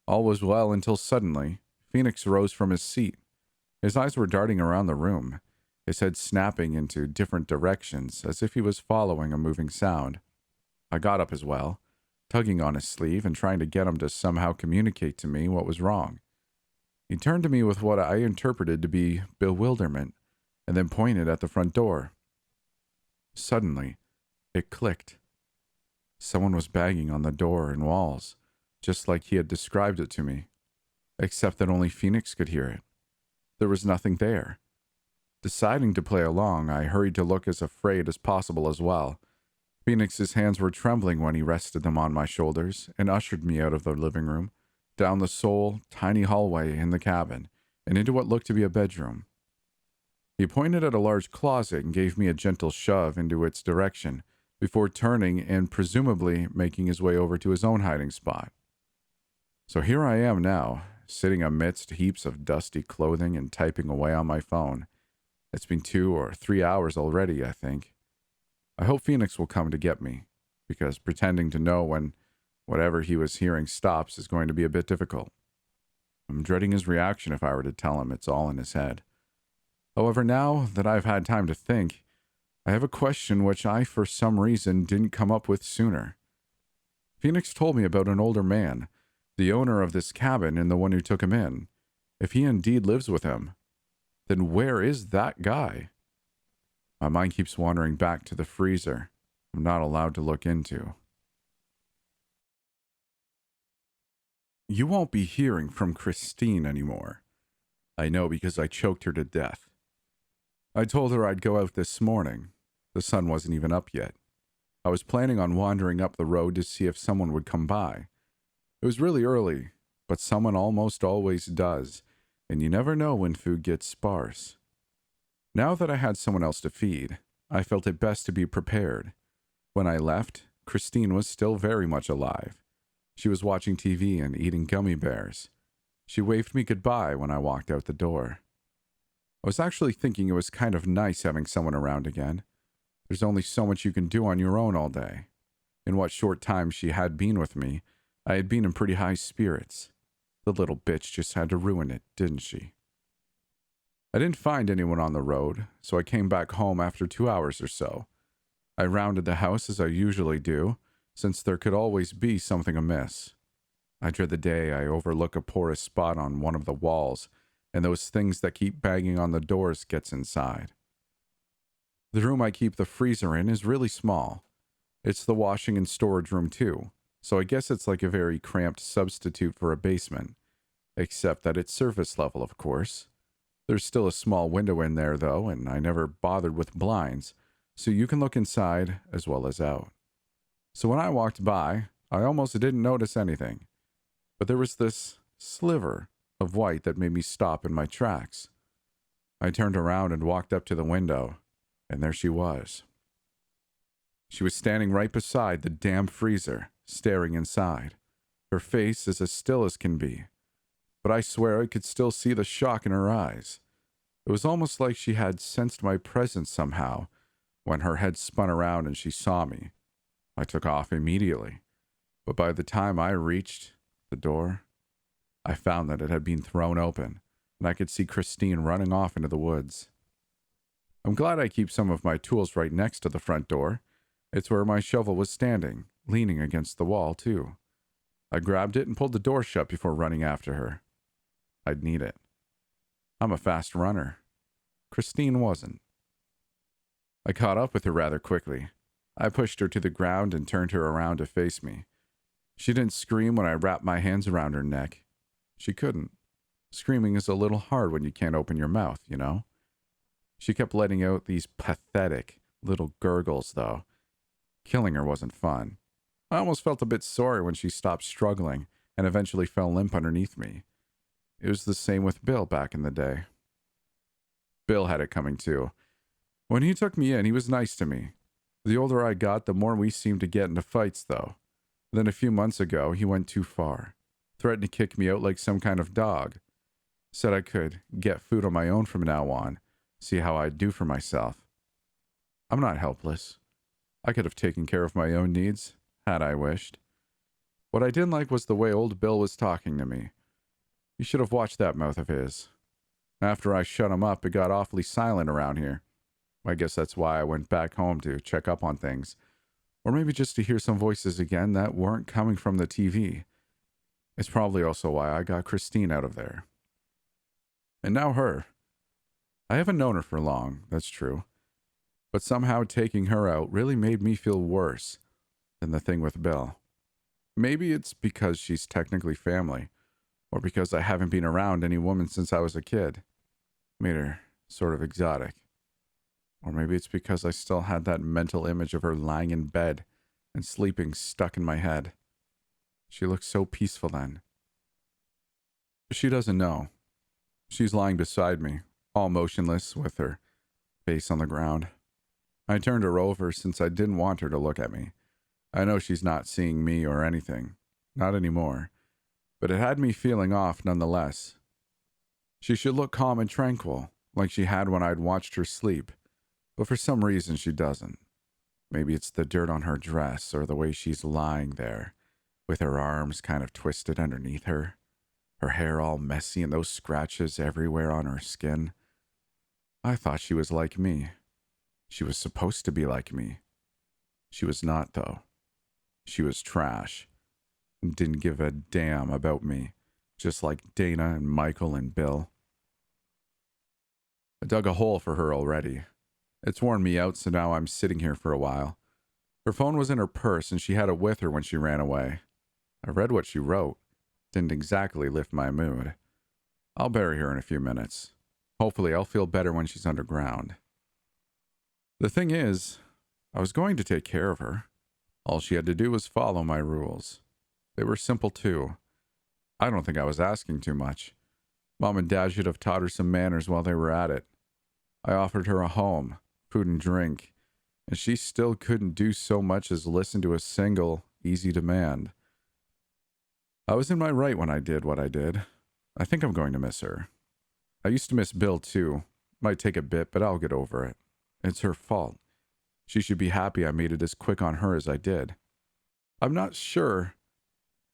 All was well until suddenly, Phoenix rose from his seat. His eyes were darting around the room, his head snapping into different directions as if he was following a moving sound. I got up as well, tugging on his sleeve and trying to get him to somehow communicate to me what was wrong. He turned to me with what I interpreted to be bewilderment and then pointed at the front door. Suddenly, it clicked. Someone was banging on the door and walls, just like he had described it to me, except that only Phoenix could hear it. There was nothing there. Deciding to play along, I hurried to look as afraid as possible as well. Phoenix's hands were trembling when he rested them on my shoulders and ushered me out of the living room, down the sole, tiny hallway in the cabin, and into what looked to be a bedroom. He pointed at a large closet and gave me a gentle shove into its direction, before turning and presumably making his way over to his own hiding spot. So here I am now, sitting amidst heaps of dusty clothing and typing away on my phone. It's been 2 or 3 hours already, I think. I hope Phoenix will come to get me, because pretending to know when whatever he was hearing stops is going to be a bit difficult. I'm dreading his reaction if I were to tell him it's all in his head. However, now that I've had time to think, I have a question which I, for some reason, didn't come up with sooner. Phoenix told me about an older man, the owner of this cabin and the one who took him in. If he indeed lives with him, then where is that guy? My mind keeps wandering back to the freezer I'm not allowed to look into. You won't be hearing from Christine anymore. I know because I choked her to death. I told her I'd go out this morning. The sun wasn't even up yet. I was planning on wandering up the road to see if someone would come by. It was really early, but someone almost always does, and you never know when food gets sparse. Now that I had someone else to feed, I felt it best to be prepared. When I left, Christine was still very much alive. She was watching TV and eating gummy bears. She waved me goodbye when I walked out the door. I was actually thinking it was kind of nice having someone around again. There's only so much you can do on your own all day. In what short time she had been with me, I had been in pretty high spirits. The little bitch just had to ruin it, didn't she? I didn't find anyone on the road, so I came back home after 2 hours or so. I rounded the house as I usually do, since there could always be something amiss. I dread the day I overlook a porous spot on one of the walls, and those things that keep banging on the doors gets inside. The room I keep the freezer in is really small. It's the washing and storage room too, so I guess it's like a very cramped substitute for a basement, except that it's surface level, of course. There's still a small window in there, though, and I never bothered with blinds, so you can look inside as well as out. So when I walked by, I almost didn't notice anything, but there was this sliver of white that made me stop in my tracks. I turned around and walked up to the window, and there she was. She was standing right beside the damn freezer, staring inside. Her face is as still as can be. but I swear I could still see the shock in her eyes. It was almost like she had sensed my presence somehow when her head spun around and she saw me. I took off immediately, but by the time I reached the door, I found that it had been thrown open, and I could see Christine running off into the woods. I'm glad I keep some of my tools right next to the front door. It's where my shovel was standing, leaning against the wall, too. I grabbed it and pulled the door shut before running after her. I'd need it. I'm a fast runner. Christine wasn't. I caught up with her rather quickly. I pushed her to the ground and turned her around to face me. She didn't scream when I wrapped my hands around her neck. She couldn't. Screaming is a little hard when you can't open your mouth, you know? She kept letting out these pathetic little gurgles, though. Killing her wasn't fun. I almost felt a bit sorry when she stopped struggling and eventually fell limp underneath me. It was the same with Bill back in the day. Bill had it coming too. When he took me in, he was nice to me. The older I got, the more we seemed to get into fights, though. Then a few months ago, he went too far. Threatened to kick me out like some kind of dog. Said I could get food on my own from now on, see how I'd do for myself. I'm not helpless. I could have taken care of my own needs, had I wished. What I didn't like was the way old Bill was talking to me. You should have watched that mouth of his. After I shut him up, it got awfully silent around here. I guess that's why I went back home to check up on things. Or maybe just to hear some voices again that weren't coming from the TV. It's probably also why I got Christine out of there. And now her. I haven't known her for long, that's true. But somehow taking her out really made me feel worse than the thing with Bill. Maybe it's because she's technically family, or because I haven't been around any woman since I was a kid. Made her sort of exotic. Or maybe it's because I still had that mental image of her lying in bed and sleeping stuck in my head. She looked so peaceful then. She doesn't know. She's lying beside me, all motionless, with her face on the ground. I turned her over since I didn't want her to look at me. I know she's not seeing me or anything. Not anymore. But it had me feeling off nonetheless. She should look calm and tranquil, like she had when I'd watched her sleep. But for some reason she doesn't. Maybe it's the dirt on her dress or the way she's lying there, with her arms kind of twisted underneath her, her hair all messy and those scratches everywhere on her skin. I thought she was like me. She was supposed to be like me. She was not, though. She was trash. And didn't give a damn about me, just like Dana and Michael and Bill. I dug a hole for her already. It's worn me out, so now I'm sitting here for a while. Her phone was in her purse, and she had it with her when she ran away. I read what she wrote. Didn't exactly lift my mood. I'll bury her in a few minutes. Hopefully I'll feel better when she's underground. The thing is, I was going to take care of her. All she had to do was follow my rules. They were simple, too. I don't think I was asking too much. Mom and Dad should have taught her some manners while they were at it. I offered her a home, food and drink, and she still couldn't do so much as listen to a single, easy demand. I was in my right when I did what I did. I think I'm going to miss her. I used to miss Bill, too. Might take a bit, but I'll get over it. It's her fault. She should be happy I made it as quick on her as I did. I'm not sure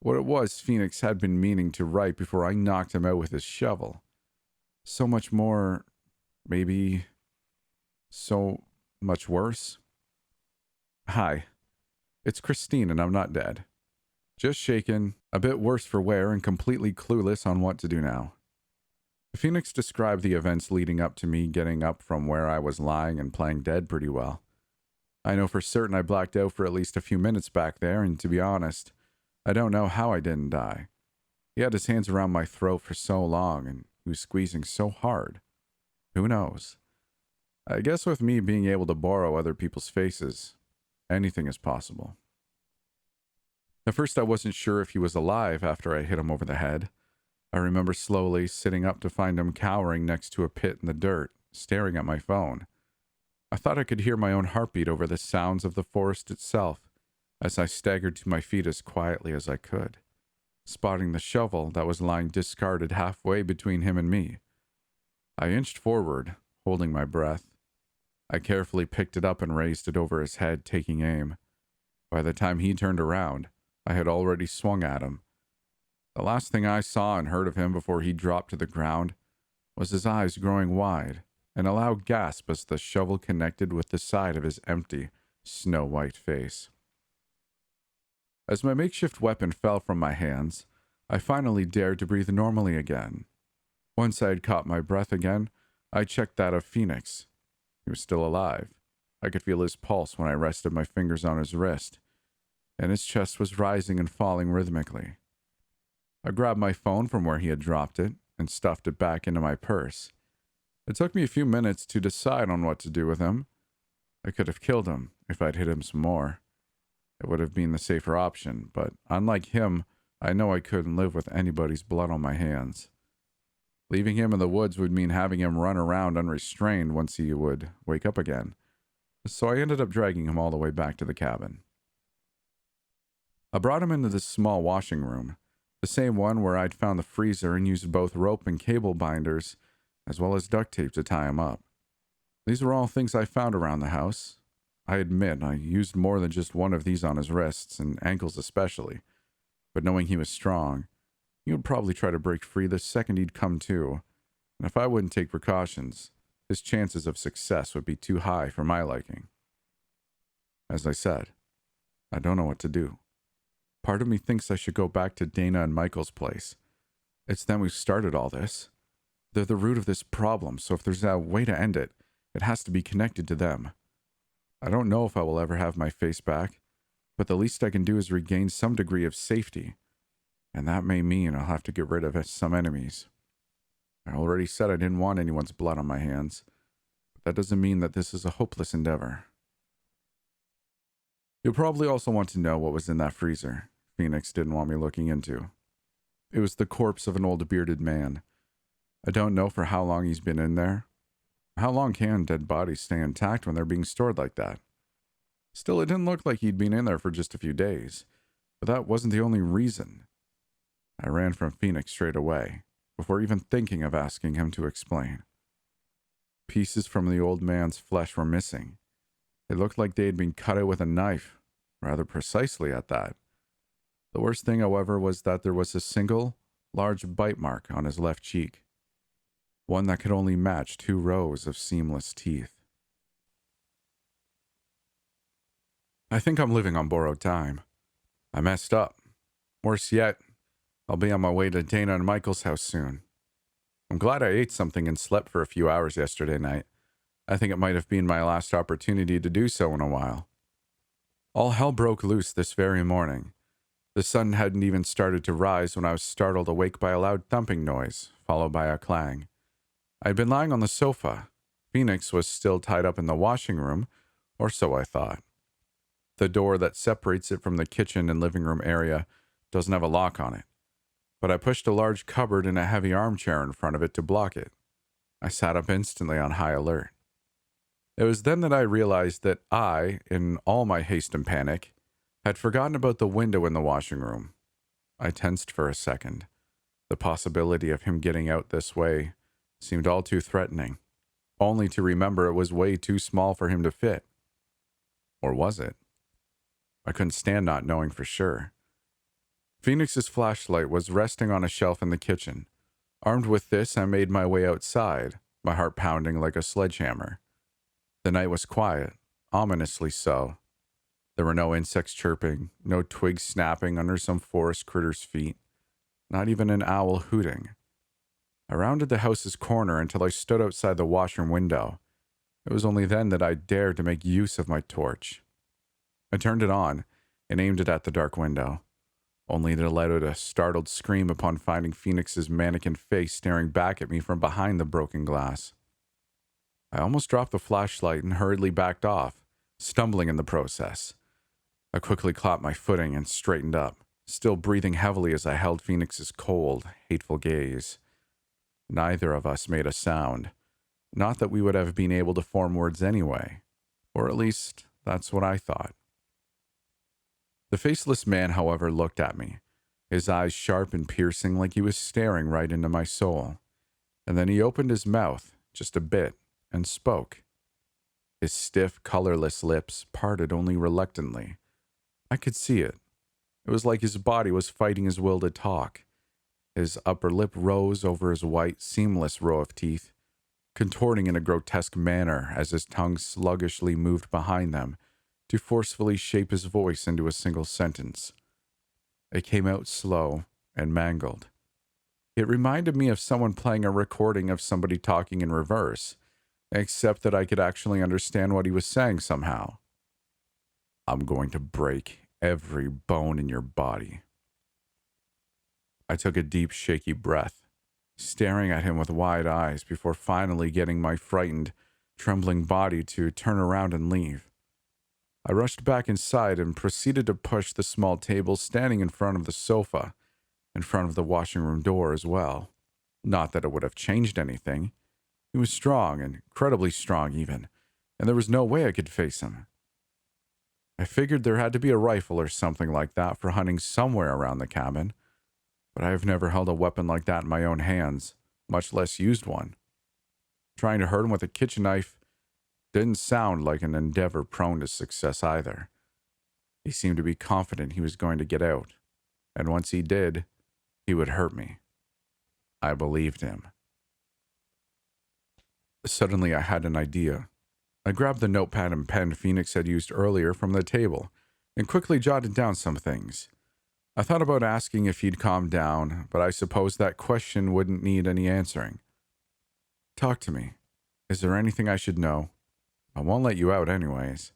what it was Phoenix had been meaning to write before I knocked him out with his shovel. So much more, maybe so much worse. Hi, it's Christine and I'm not dead. Just shaken, a bit worse for wear, and completely clueless on what to do now. Phoenix described the events leading up to me getting up from where I was lying and playing dead pretty well. I know for certain I blacked out for at least a few minutes back there, and to be honest, I don't know how I didn't die. He had his hands around my throat for so long, and he was squeezing so hard. Who knows? I guess with me being able to borrow other people's faces, anything is possible. At first I wasn't sure if he was alive after I hit him over the head. I remember slowly sitting up to find him cowering next to a pit in the dirt, staring at my phone. I thought I could hear my own heartbeat over the sounds of the forest itself as I staggered to my feet as quietly as I could. spotting the shovel that was lying discarded halfway between him and me. I inched forward, holding my breath. I carefully picked it up and raised it over his head, taking aim. By the time he turned around, I had already swung at him. The last thing I saw and heard of him before he dropped to the ground was his eyes growing wide, and a loud gasp as the shovel connected with the side of his empty, snow-white face. As my makeshift weapon fell from my hands, I finally dared to breathe normally again. Once I had caught my breath again, I checked that of Phoenix. He was still alive. I could feel his pulse when I rested my fingers on his wrist, and his chest was rising and falling rhythmically. I grabbed my phone from where he had dropped it and stuffed it back into my purse. It took me a few minutes to decide on what to do with him. I could have killed him if I'd hit him some more. It would have been the safer option, but unlike him, I know I couldn't live with anybody's blood on my hands. Leaving him in the woods would mean having him run around unrestrained once he would wake up again. So I ended up dragging him all the way back to the cabin. I brought him into this small washing room, the same one where I'd found the freezer and used both rope and cable binders, as well as duct tape to tie him up. These were all things I found around the house. I admit I used more than just one of these on his wrists, and ankles especially, but knowing he was strong, he would probably try to break free the second he'd come to, and if I wouldn't take precautions, his chances of success would be too high for my liking. As I said, I don't know what to do. Part of me thinks I should go back to Dana and Michael's place. It's them who started all this. They're the root of this problem, so if there's a way to end it, it has to be connected to them. I don't know if I will ever have my face back, but the least I can do is regain some degree of safety, and that may mean I'll have to get rid of some enemies. I already said I didn't want anyone's blood on my hands, but that doesn't mean that this is a hopeless endeavor. You'll probably also want to know what was in that freezer Phoenix didn't want me looking into. It was the corpse of an old bearded man. I don't know for how long he's been in there. How long can dead bodies stay intact when they're being stored like that? Still, it didn't look like he'd been in there for just a few days, but that wasn't the only reason. I ran from Phoenix straight away, before even thinking of asking him to explain. Pieces from the old man's flesh were missing. It looked like they had been cut out with a knife, rather precisely at that. The worst thing, however, was that there was a single, large bite mark on his left cheek, one that could only match 2 rows of seamless teeth. I think I'm living on borrowed time. I messed up. Worse yet, I'll be on my way to Dana and Michael's house soon. I'm glad I ate something and slept for a few hours yesterday night. I think it might have been my last opportunity to do so in a while. All hell broke loose this very morning. The sun hadn't even started to rise when I was startled awake by a loud thumping noise, followed by a clang. I'd been lying on the sofa. Phoenix was still tied up in the washing room, or so I thought. The door that separates it from the kitchen and living room area doesn't have a lock on it, but I pushed a large cupboard and a heavy armchair in front of it to block it. I sat up instantly on high alert. It was then that I realized that I, in all my haste and panic, had forgotten about the window in the washing room. I tensed for a second. The possibility of him getting out this way seemed all too threatening, only to remember it was way too small for him to fit. Or was it? I couldn't stand not knowing for sure. Phoenix's flashlight was resting on a shelf in the kitchen. Armed with this, I made my way outside, my heart pounding like a sledgehammer. The night was quiet, ominously so. There were no insects chirping, no twigs snapping under some forest critter's feet, not even an owl hooting. I rounded the house's corner until I stood outside the washroom window. It was only then that I dared to make use of my torch. I turned it on and aimed it at the dark window, only to let out a startled scream upon finding Phoenix's mannequin face staring back at me from behind the broken glass. I almost dropped the flashlight and hurriedly backed off, stumbling in the process. I quickly caught my footing and straightened up, still breathing heavily as I held Phoenix's cold, hateful gaze. Neither of us made a sound. Not that we would have been able to form words anyway, or at least that's what I thought. The faceless man, however, looked at me, his eyes sharp and piercing like he was staring right into my soul. And then he opened his mouth just a bit and spoke. His stiff, colorless lips parted only reluctantly. I could see it. It was like his body was fighting his will to talk. His upper lip rose over his white, seamless row of teeth, contorting in a grotesque manner as his tongue sluggishly moved behind them to forcefully shape his voice into a single sentence. It came out slow and mangled. It reminded me of someone playing a recording of somebody talking in reverse, except that I could actually understand what he was saying somehow. I'm going to break every bone in your body. I took a deep, shaky breath, staring at him with wide eyes before finally getting my frightened, trembling body to turn around and leave. I rushed back inside and proceeded to push the small table standing in front of the sofa, in front of the washing room door as well. Not that it would have changed anything. He was strong, incredibly strong even, and there was no way I could face him. I figured there had to be a rifle or something like that for hunting somewhere around the cabin, but I have never held a weapon like that in my own hands, much less used one. Trying to hurt him with a kitchen knife didn't sound like an endeavor prone to success either. He seemed to be confident he was going to get out, and once he did, he would hurt me. I believed him. Suddenly, I had an idea. I grabbed the notepad and pen Phoenix had used earlier from the table and quickly jotted down some things. I thought about asking if he'd calm down, but I suppose that question wouldn't need any answering. Talk to me. Is there anything I should know? I won't let you out anyways.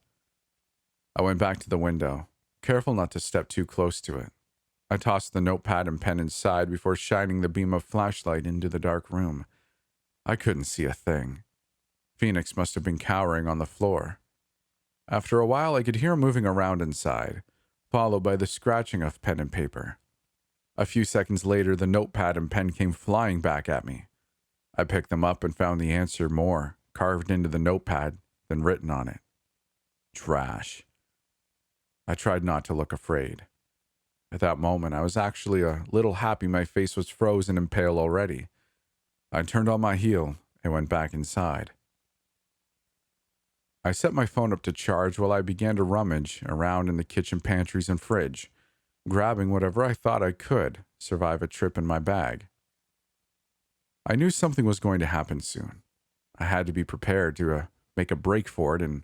I went back to the window, careful not to step too close to it. I tossed the notepad and pen inside before shining the beam of flashlight into the dark room. I couldn't see a thing. Phoenix must have been cowering on the floor. After a while, I could hear him moving around inside, followed by the scratching of pen and paper. A few seconds later, the notepad and pen came flying back at me. I picked them up and found the answer more carved into the notepad than written on it. Trash. I tried not to look afraid. At that moment, I was actually a little happy my face was frozen and pale already. I turned on my heel and went back inside. I set my phone up to charge while I began to rummage around in the kitchen pantries and fridge, grabbing whatever I thought I could survive a trip in my bag. I knew something was going to happen soon. I had to be prepared to make a break for it, and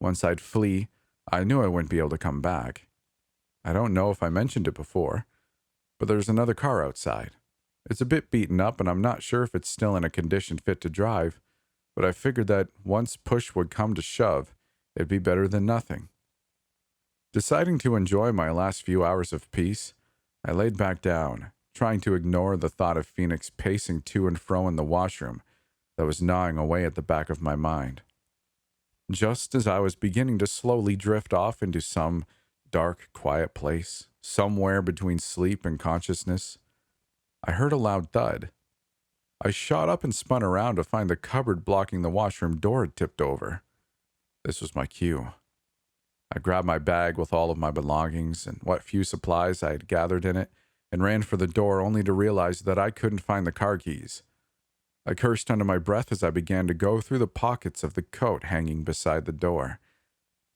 once I'd flee, I knew I wouldn't be able to come back. I don't know if I mentioned it before, but there's another car outside. It's a bit beaten up, and I'm not sure if it's still in a condition fit to drive, but I figured that once push would come to shove, it'd be better than nothing. Deciding to enjoy my last few hours of peace, I laid back down, trying to ignore the thought of Phoenix pacing to and fro in the washroom that was gnawing away at the back of my mind. Just as I was beginning to slowly drift off into some dark, quiet place, somewhere between sleep and consciousness, I heard a loud thud. I shot up and spun around to find the cupboard blocking the washroom door had tipped over. This was my cue. I grabbed my bag with all of my belongings and what few supplies I had gathered in it and ran for the door only to realize that I couldn't find the car keys. I cursed under my breath as I began to go through the pockets of the coat hanging beside the door,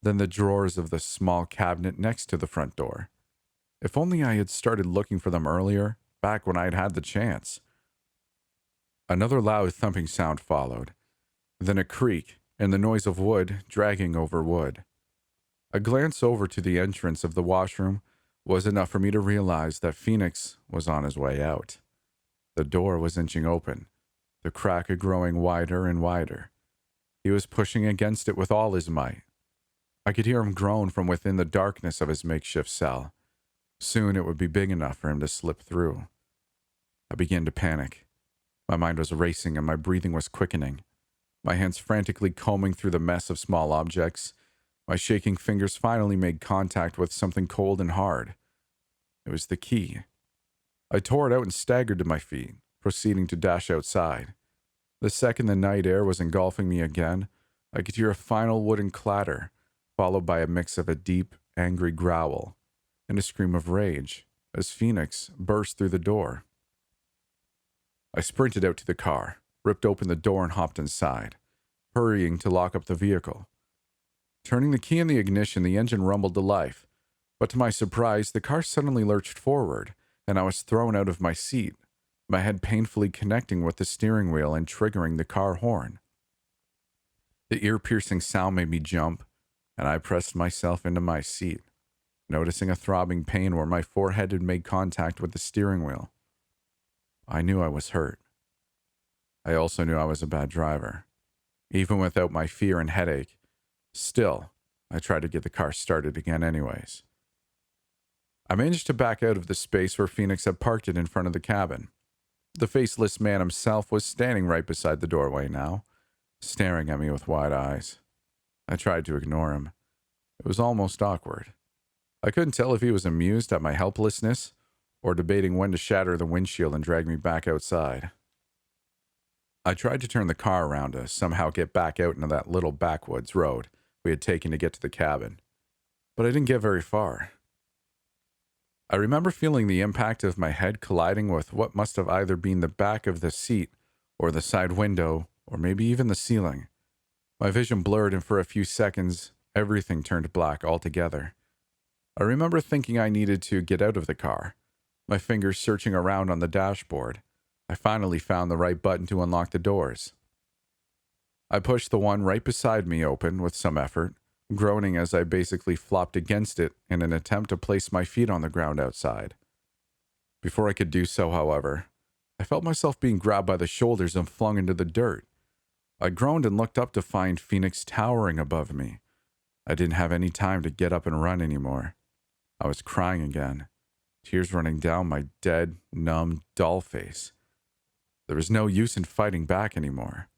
then the drawers of the small cabinet next to the front door. If only I had started looking for them earlier, back when I had had the chance. Another loud thumping sound followed, then a creak and the noise of wood dragging over wood. A glance over to the entrance of the washroom was enough for me to realize that Phoenix was on his way out. The door was inching open, the crack growing wider and wider. He was pushing against it with all his might. I could hear him groan from within the darkness of his makeshift cell. Soon it would be big enough for him to slip through. I began to panic. My mind was racing and my breathing was quickening. My hands frantically combing through the mess of small objects. My shaking fingers finally made contact with something cold and hard. It was the key. I tore it out and staggered to my feet, proceeding to dash outside. The second the night air was engulfing me again, I could hear a final wooden clatter, followed by a mix of a deep, angry growl and a scream of rage, as Phoenix burst through the door. I sprinted out to the car, ripped open the door and hopped inside, hurrying to lock up the vehicle. Turning the key in the ignition, the engine rumbled to life, but to my surprise, the car suddenly lurched forward, and I was thrown out of my seat, my head painfully connecting with the steering wheel and triggering the car horn. The ear-piercing sound made me jump, and I pressed myself into my seat, noticing a throbbing pain where my forehead had made contact with the steering wheel. I knew I was hurt. I also knew I was a bad driver. Even without my fear and headache, still, I tried to get the car started again anyways. I managed to back out of the space where Phoenix had parked it in front of the cabin. The faceless man himself was standing right beside the doorway now, staring at me with wide eyes. I tried to ignore him. It was almost awkward. I couldn't tell if he was amused at my helplessness or debating when to shatter the windshield and drag me back outside. I tried to turn the car around to somehow get back out into that little backwoods road we had taken to get to the cabin, but I didn't get very far. I remember feeling the impact of my head colliding with what must have either been the back of the seat or the side window or maybe even the ceiling. My vision blurred, and for a few seconds, everything turned black altogether. I remember thinking I needed to get out of the car, my fingers searching around on the dashboard. I finally found the right button to unlock the doors. I pushed the one right beside me open with some effort, groaning as I basically flopped against it in an attempt to place my feet on the ground outside. Before I could do so, however, I felt myself being grabbed by the shoulders and flung into the dirt. I groaned and looked up to find Phoenix towering above me. I didn't have any time to get up and run anymore. I was crying again, tears running down my dead, numb, dull face. There was no use in fighting back anymore.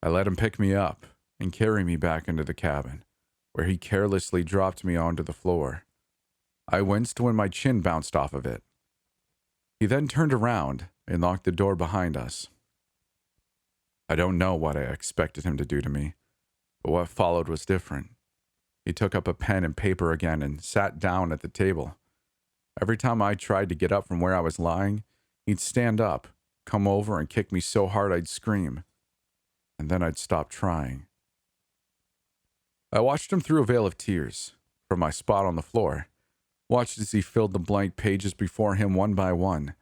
I let him pick me up and carry me back into the cabin, where he carelessly dropped me onto the floor. I winced when my chin bounced off of it. He then turned around and locked the door behind us. I don't know what I expected him to do to me, but what followed was different. He took up a pen and paper again and sat down at the table. Every time I tried to get up from where I was lying, he'd stand up, come over, and kick me so hard I'd scream. And then I'd stop trying. I watched him through a veil of tears, from my spot on the floor, watched as he filled the blank pages before him one by one.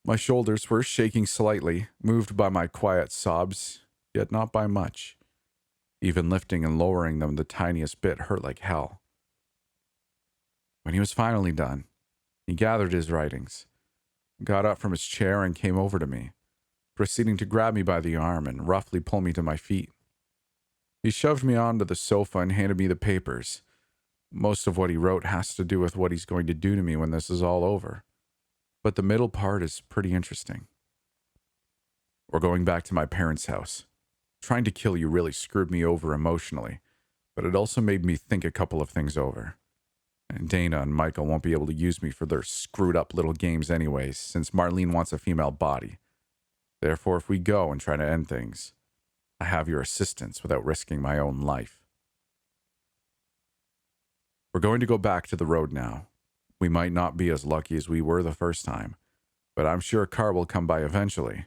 My shoulders were shaking slightly, moved by my quiet sobs, yet not by much. Even lifting and lowering them the tiniest bit hurt like hell. When he was finally done, he gathered his writings, got up from his chair and came over to me, proceeding to grab me by the arm and roughly pull me to my feet. He shoved me onto the sofa and handed me the papers. Most of what he wrote has to do with what he's going to do to me when this is all over. But the middle part is pretty interesting. We're going back to my parents' house. Trying to kill you really screwed me over emotionally, but it also made me think a couple of things over. And Dana and Michael won't be able to use me for their screwed up little games anyways, since Marlene wants a female body. Therefore, if we go and try to end things, I have your assistance without risking my own life. We're going to go back to the road now. We might not be as lucky as we were the first time, but I'm sure a car will come by eventually.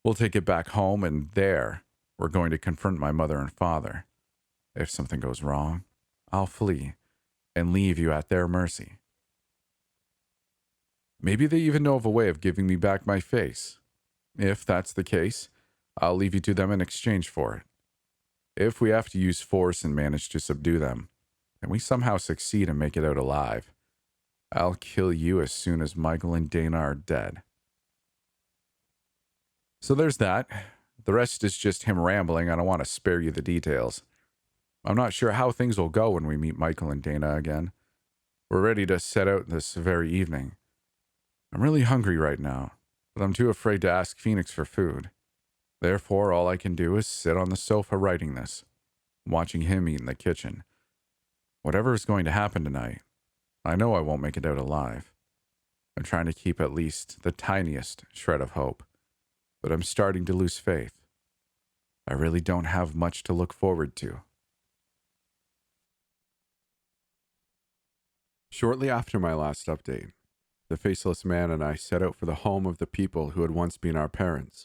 We'll take it back home, and there, we're going to confront my mother and father. If something goes wrong, I'll flee and leave you at their mercy. Maybe they even know of a way of giving me back my face. If that's the case, I'll leave you to them in exchange for it. If we have to use force and manage to subdue them, and we somehow succeed and make it out alive, I'll kill you as soon as Michael and Dana are dead. So there's that. The rest is just him rambling. I don't want to spare you the details. I'm not sure how things will go when we meet Michael and Dana again. We're ready to set out this very evening. I'm really hungry right now, but I'm too afraid to ask Phoenix for food. Therefore, all I can do is sit on the sofa writing this, watching him eat in the kitchen. Whatever is going to happen tonight, I know I won't make it out alive. I'm trying to keep at least the tiniest shred of hope, but I'm starting to lose faith. I really don't have much to look forward to. Shortly after my last update, the faceless man and I set out for the home of the people who had once been our parents.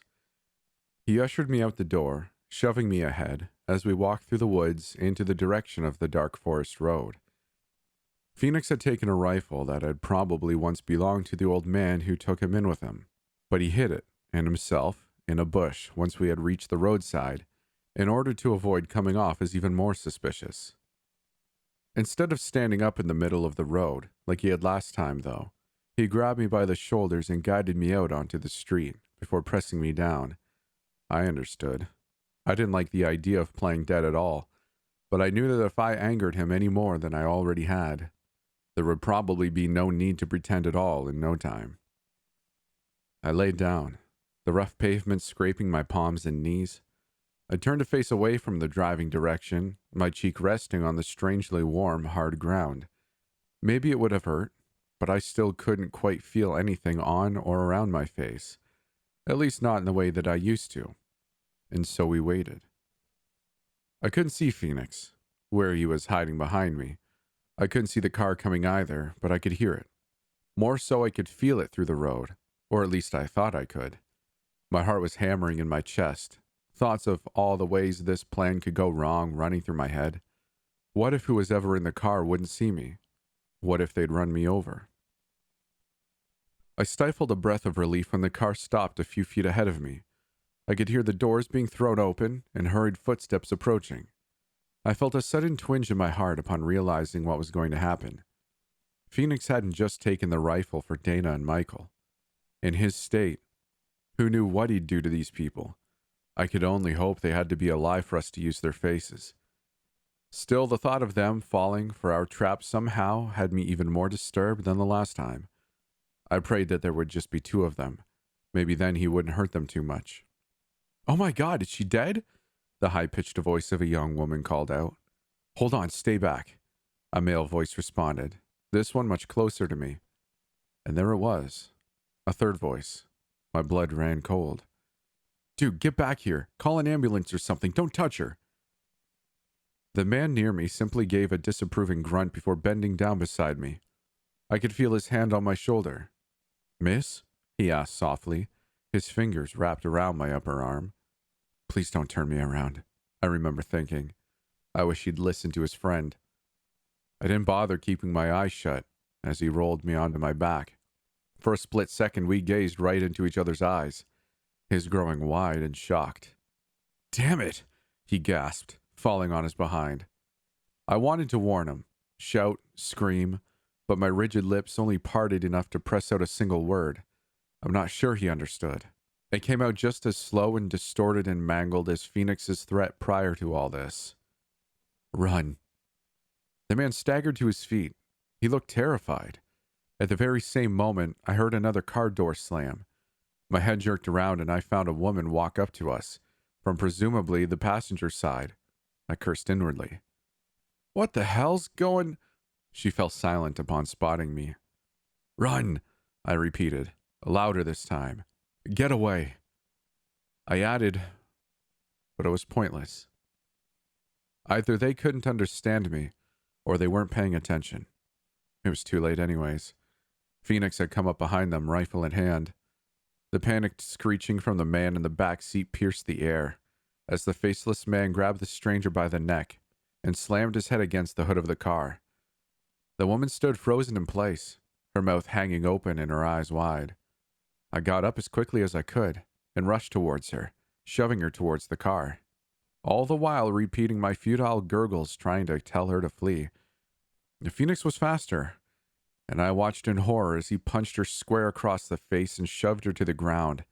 He ushered me out the door, shoving me ahead as we walked through the woods into the direction of the dark forest road. Phoenix had taken a rifle that had probably once belonged to the old man who took him in with him, but he hid it, and himself, in a bush once we had reached the roadside, in order to avoid coming off as even more suspicious. Instead of standing up in the middle of the road, like he had last time, though, he grabbed me by the shoulders and guided me out onto the street before pressing me down. I understood. I didn't like the idea of playing dead at all, but I knew that if I angered him any more than I already had, there would probably be no need to pretend at all in no time. I laid down, the rough pavement scraping my palms and knees. I turned to face away from the driving direction, my cheek resting on the strangely warm, hard ground. Maybe it would have hurt, but I still couldn't quite feel anything on or around my face, at least not in the way that I used to. And so we waited. I couldn't see Phoenix, where he was hiding behind me. I couldn't see the car coming either, but I could hear it. More so, I could feel it through the road, or at least I thought I could. My heart was hammering in my chest. Thoughts of all the ways this plan could go wrong running through my head. What if who was ever in the car wouldn't see me? What if they'd run me over? I stifled a breath of relief when the car stopped a few feet ahead of me. I could hear the doors being thrown open and hurried footsteps approaching. I felt a sudden twinge in my heart upon realizing what was going to happen. Phoenix hadn't just taken the rifle for Dana and Michael. In his state, who knew what he'd do to these people? I could only hope they had to be alive for us to use their faces. Still, the thought of them falling for our trap somehow had me even more disturbed than the last time. I prayed that there would just be two of them. Maybe then he wouldn't hurt them too much. "Oh my God, is she dead?" The high-pitched voice of a young woman called out. "Hold on, stay back," a male voice responded, this one much closer to me. And there it was, a third voice. My blood ran cold. "Dude, get back here. Call an ambulance or something. Don't touch her." The man near me simply gave a disapproving grunt before bending down beside me. I could feel his hand on my shoulder. "Miss?" he asked softly, his fingers wrapped around my upper arm. Please don't turn me around, I remember thinking. I wish he'd listened to his friend. I didn't bother keeping my eyes shut as he rolled me onto my back. For a split second, we gazed right into each other's eyes, his growing wide and shocked. "Damn it," he gasped, falling on his behind. I wanted to warn him, shout, scream, but my rigid lips only parted enough to press out a single word. I'm not sure he understood. It came out just as slow and distorted and mangled as Phoenix's threat prior to all this. "Run." The man staggered to his feet. He looked terrified. At the very same moment, I heard another car door slam. My head jerked around and I found a woman walk up to us, from presumably the passenger side. I cursed inwardly. "What the hell's going—" She fell silent upon spotting me. "Run," I repeated, louder this time. "Get away." I added, but it was pointless. Either they couldn't understand me, or they weren't paying attention. It was too late anyways. Phoenix had come up behind them, rifle in hand. The panicked screeching from the man in the back seat pierced the air, as the faceless man grabbed the stranger by the neck and slammed his head against the hood of the car. The woman stood frozen in place, her mouth hanging open and her eyes wide. I got up as quickly as I could and rushed towards her, shoving her towards the car, all the while repeating my futile gurgles trying to tell her to flee. Phoenix was faster, and I watched in horror as he punched her square across the face and shoved her to the ground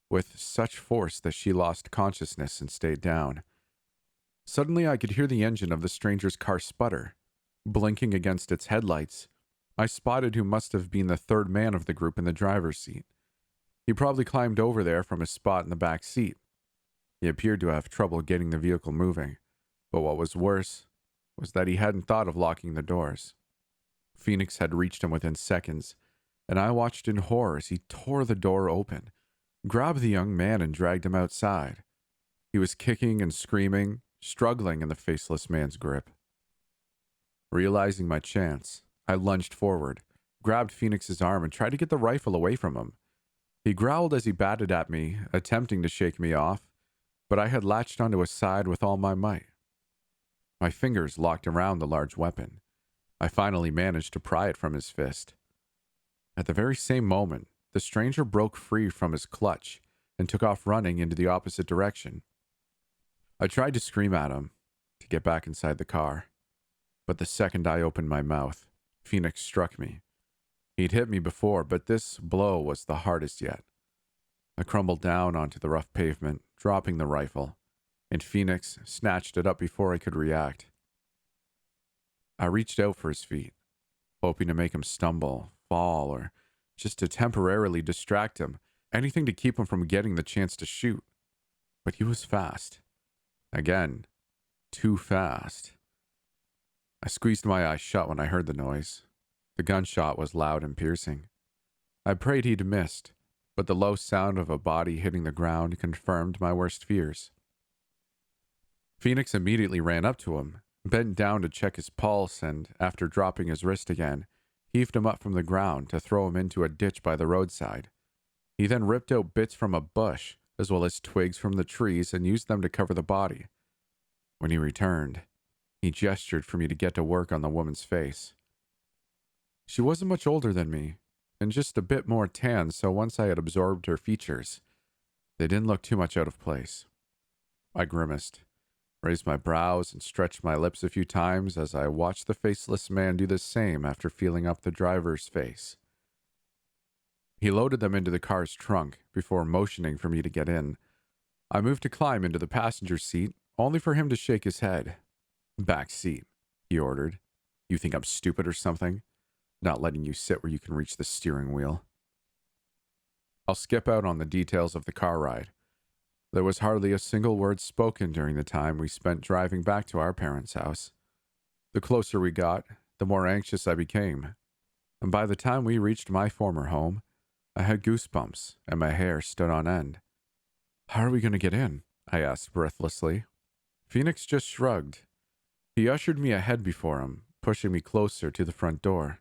with such force that she lost consciousness and stayed down. Suddenly I could hear the engine of the stranger's car sputter. Blinking against its headlights, I spotted who must have been the third man of the group in the driver's seat. He probably climbed over there from his spot in the back seat. He appeared to have trouble getting the vehicle moving, but what was worse was that he hadn't thought of locking the doors. Phoenix had reached him within seconds, and I watched in horror as he tore the door open, grabbed the young man and dragged him outside. He was kicking and screaming, struggling in the faceless man's grip. Realizing my chance, I lunged forward, grabbed Phoenix's arm, and tried to get the rifle away from him. He growled as he batted at me, attempting to shake me off, but I had latched onto his side with all my might. My fingers locked around the large weapon. I finally managed to pry it from his fist. At the very same moment, the stranger broke free from his clutch and took off running into the opposite direction. I tried to scream at him to get back inside the car, but the second I opened my mouth, Phoenix struck me. He'd hit me before, but this blow was the hardest yet. I crumbled down onto the rough pavement, dropping the rifle, and Phoenix snatched it up before I could react. I reached out for his feet, hoping to make him stumble, fall, or just to temporarily distract him, anything to keep him from getting the chance to shoot. But he was fast. Again, too fast. I squeezed my eyes shut when I heard the noise. The gunshot was loud and piercing. I prayed he'd missed, but the low sound of a body hitting the ground confirmed my worst fears. Phoenix immediately ran up to him, bent down to check his pulse, and, after dropping his wrist again, heaved him up from the ground to throw him into a ditch by the roadside. He then ripped out bits from a bush, as well as twigs from the trees, and used them to cover the body. When he returned, he gestured for me to get to work on the woman's face. She wasn't much older than me, and just a bit more tan, so once I had absorbed her features, they didn't look too much out of place. I grimaced, raised my brows, and stretched my lips a few times as I watched the faceless man do the same after feeling up the driver's face. He loaded them into the car's trunk before motioning for me to get in. I moved to climb into the passenger seat, only for him to shake his head. "Back seat," he ordered. "You think I'm stupid or something? Not letting you sit where you can reach the steering wheel." I'll skip out on the details of the car ride. There was hardly a single word spoken during the time we spent driving back to our parents' house. The closer we got, the more anxious I became. And by the time we reached my former home, I had goosebumps and my hair stood on end. "How are we going to get in?" I asked breathlessly. Phoenix just shrugged. He ushered me ahead before him, pushing me closer to the front door.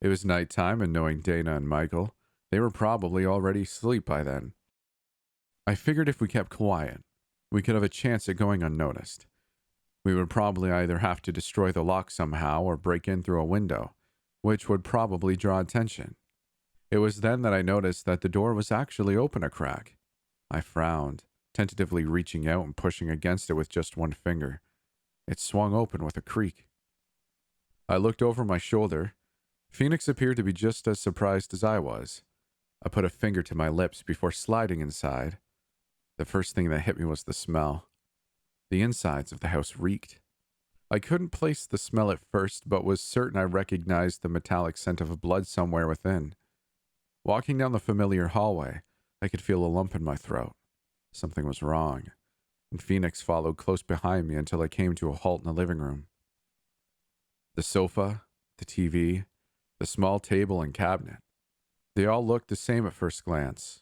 It was nighttime, and knowing Dana and Michael, they were probably already asleep by then. I figured if we kept quiet, we could have a chance at going unnoticed. We would probably either have to destroy the lock somehow or break in through a window, which would probably draw attention. It was then that I noticed that the door was actually open a crack. I frowned, tentatively reaching out and pushing against it with just one finger. It swung open with a creak. I looked over my shoulder. Phoenix appeared to be just as surprised as I was. I put a finger to my lips before sliding inside. The first thing that hit me was the smell. The insides of the house reeked. I couldn't place the smell at first, but was certain I recognized the metallic scent of blood somewhere within. Walking down the familiar hallway, I could feel a lump in my throat. Something was wrong, and Phoenix followed close behind me until I came to a halt in the living room. The sofa, the TV, the small table and cabinet, they all looked the same at first glance.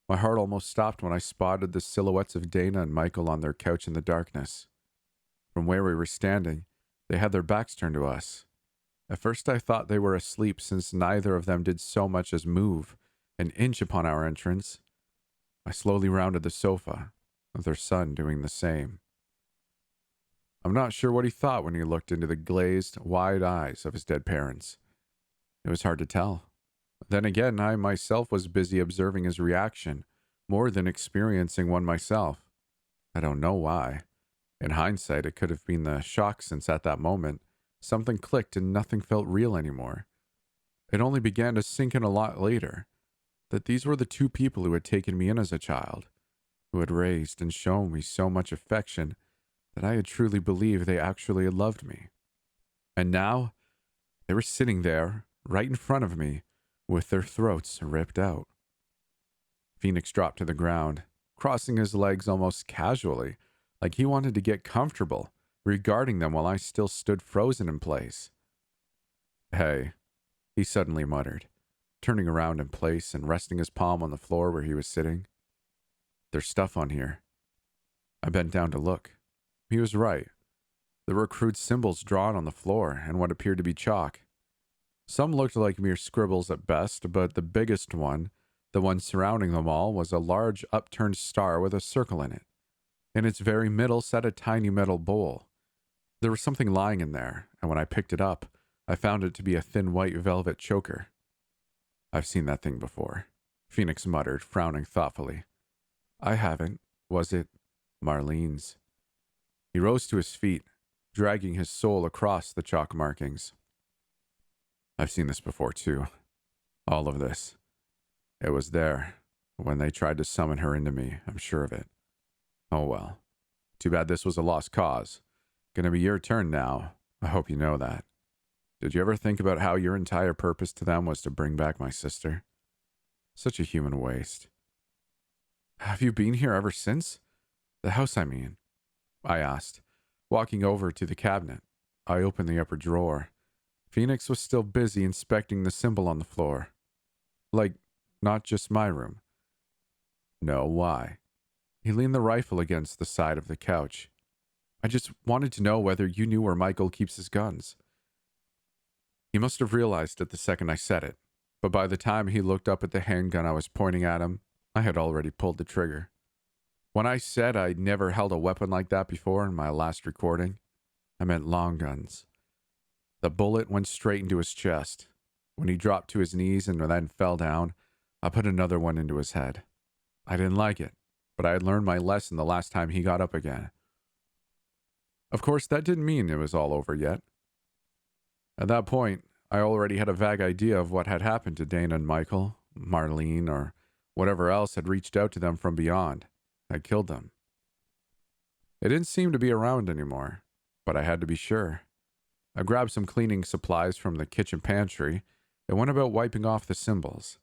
My heart almost stopped when I spotted the silhouettes of Dana and Michael on their couch in the darkness. From where we were standing, they had their backs turned to us. At first I thought they were asleep since neither of them did so much as move an inch upon our entrance. I slowly rounded the sofa, with their son doing the same. I'm not sure what he thought when he looked into the glazed, wide eyes of his dead parents. It was hard to tell. Then again, I myself was busy observing his reaction, more than experiencing one myself. I don't know why. In hindsight, it could have been the shock since at that moment, something clicked and nothing felt real anymore. It only began to sink in a lot later, that these were the two people who had taken me in as a child, who had raised and shown me so much affection that I had truly believed they actually had loved me. And now, they were sitting there, right in front of me, with their throats ripped out. Phoenix dropped to the ground, crossing his legs almost casually, like he wanted to get comfortable, regarding them while I still stood frozen in place. "Hey," he suddenly muttered, turning around in place and resting his palm on the floor where he was sitting. "There's stuff on here." I bent down to look. He was right. There were crude symbols drawn on the floor and what appeared to be chalk. Some looked like mere scribbles at best, but the biggest one, the one surrounding them all, was a large upturned star with a circle in it. In its very middle sat a tiny metal bowl. There was something lying in there, and when I picked it up, I found it to be a thin white velvet choker. "I've seen that thing before," Phoenix muttered, frowning thoughtfully. "I haven't. Was it Marlene's?" He rose to his feet, dragging his soul across the chalk markings. "I've seen this before, too. All of this. It was there, when they tried to summon her into me, I'm sure of it. Oh well. Too bad this was a lost cause. Gonna be your turn now. I hope you know that. Did you ever think about how your entire purpose to them was to bring back my sister? Such a human waste." "Have you been here ever since? The house, I mean?" I asked, walking over to the cabinet. I opened the upper drawer. Phoenix was still busy inspecting the symbol on the floor. Like, not just my room. "No, why?" He leaned the rifle against the side of the couch. "I just wanted to know whether you knew where Michael keeps his guns." He must have realized it the second I said it, but by the time he looked up at the handgun I was pointing at him, I had already pulled the trigger. When I said I'd never held a weapon like that before in my last recording, I meant long guns. The bullet went straight into his chest. When he dropped to his knees and then fell down, I put another one into his head. I didn't like it, but I had learned my lesson the last time he got up again. Of course, that didn't mean it was all over yet. At that point, I already had a vague idea of what had happened to Dana and Michael, Marlene, or whatever else had reached out to them from beyond. Had killed them. They didn't seem to be around anymore, but I had to be sure. I grabbed some cleaning supplies from the kitchen pantry and went about wiping off the symbols.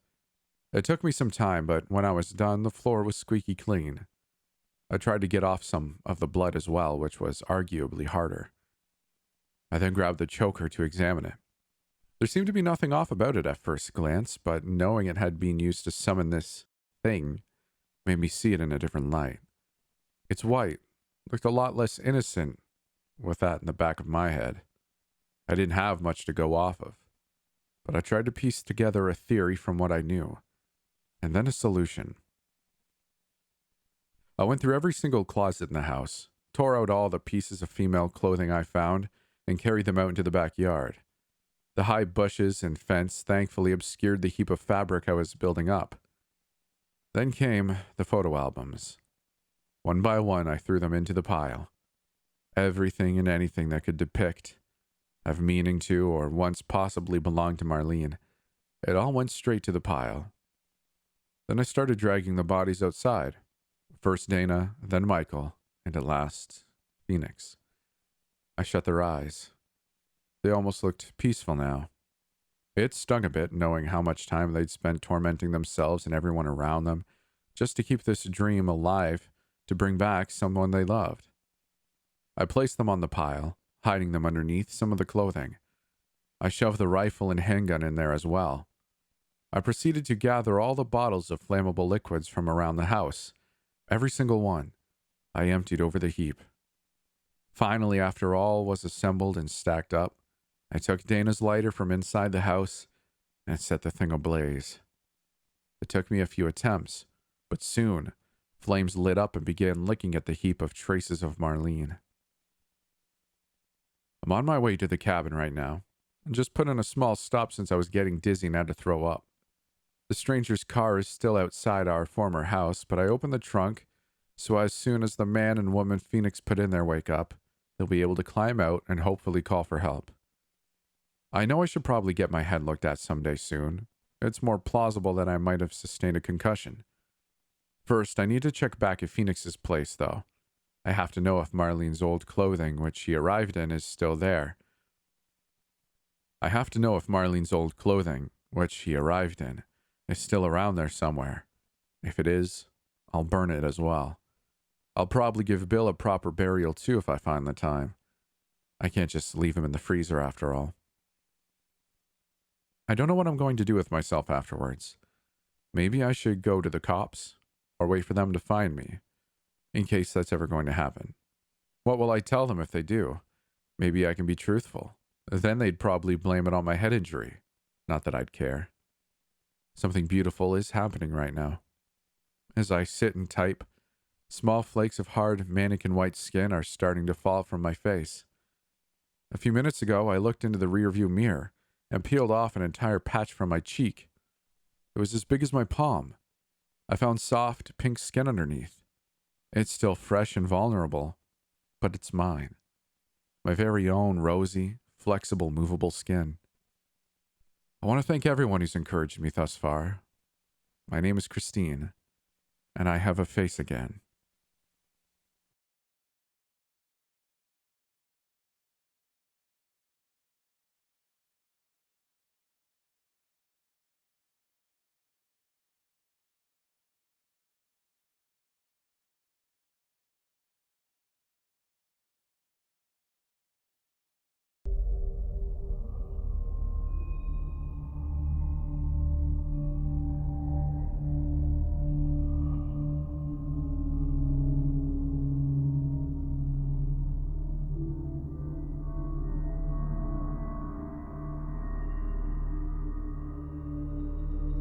It took me some time, but when I was done, the floor was squeaky clean. I tried to get off some of the blood as well, which was arguably harder. I then grabbed the choker to examine it. There seemed to be nothing off about it at first glance, but knowing it had been used to summon this thing made me see it in a different light. It's white, looked a lot less innocent with that in the back of my head. I didn't have much to go off of, but I tried to piece together a theory from what I knew, and then a solution. I went through every single closet in the house, tore out all the pieces of female clothing I found, and carried them out into the backyard. The high bushes and fence thankfully obscured the heap of fabric I was building up. Then came the photo albums. One by one, I threw them into the pile. Everything and anything that could depict, have meaning to, or once possibly belonged to Marlene. It all went straight to the pile. Then I started dragging the bodies outside. First Dana, then Michael, and at last, Phoenix. I shut their eyes. They almost looked peaceful now. It stung a bit knowing how much time they'd spent tormenting themselves and everyone around them just to keep this dream alive to bring back someone they loved. I placed them on the pile, hiding them underneath some of the clothing. I shoved the rifle and handgun in there as well. I proceeded to gather all the bottles of flammable liquids from around the house. Every single one. I emptied over the heap. Finally, after all was assembled and stacked up, I took Dana's lighter from inside the house and set the thing ablaze. It took me a few attempts, but soon, flames lit up and began licking at the heap of traces of Marlene. I'm on my way to the cabin right now, and just put in a small stop since I was getting dizzy and had to throw up. The stranger's car is still outside our former house, but I opened the trunk, so as soon as the man and woman Phoenix put in there wake up, they'll be able to climb out and hopefully call for help. I know I should probably get my head looked at someday soon. It's more plausible that I might have sustained a concussion. First, I need to check back at Phoenix's place, though. I have to know if Marlene's old clothing, which she arrived in, is still there. Is still around there somewhere. If it is, I'll burn it as well. I'll probably give Bill a proper burial too if I find the time. I can't just leave him in the freezer after all. I don't know what I'm going to do with myself afterwards. Maybe I should go to the cops, or wait for them to find me, in case that's ever going to happen. What will I tell them if they do? Maybe I can be truthful. Then they'd probably blame it on my head injury. Not that I'd care. Something beautiful is happening right now. As I sit and type, small flakes of hard mannequin white skin are starting to fall from my face. A few minutes ago, I looked into the rearview mirror and peeled off an entire patch from my cheek. It was as big as my palm. I found soft, pink skin underneath. It's still fresh and vulnerable, but it's mine. My very own rosy, flexible, movable skin. I want to thank everyone who's encouraged me thus far. My name is Christine, and I have a face again.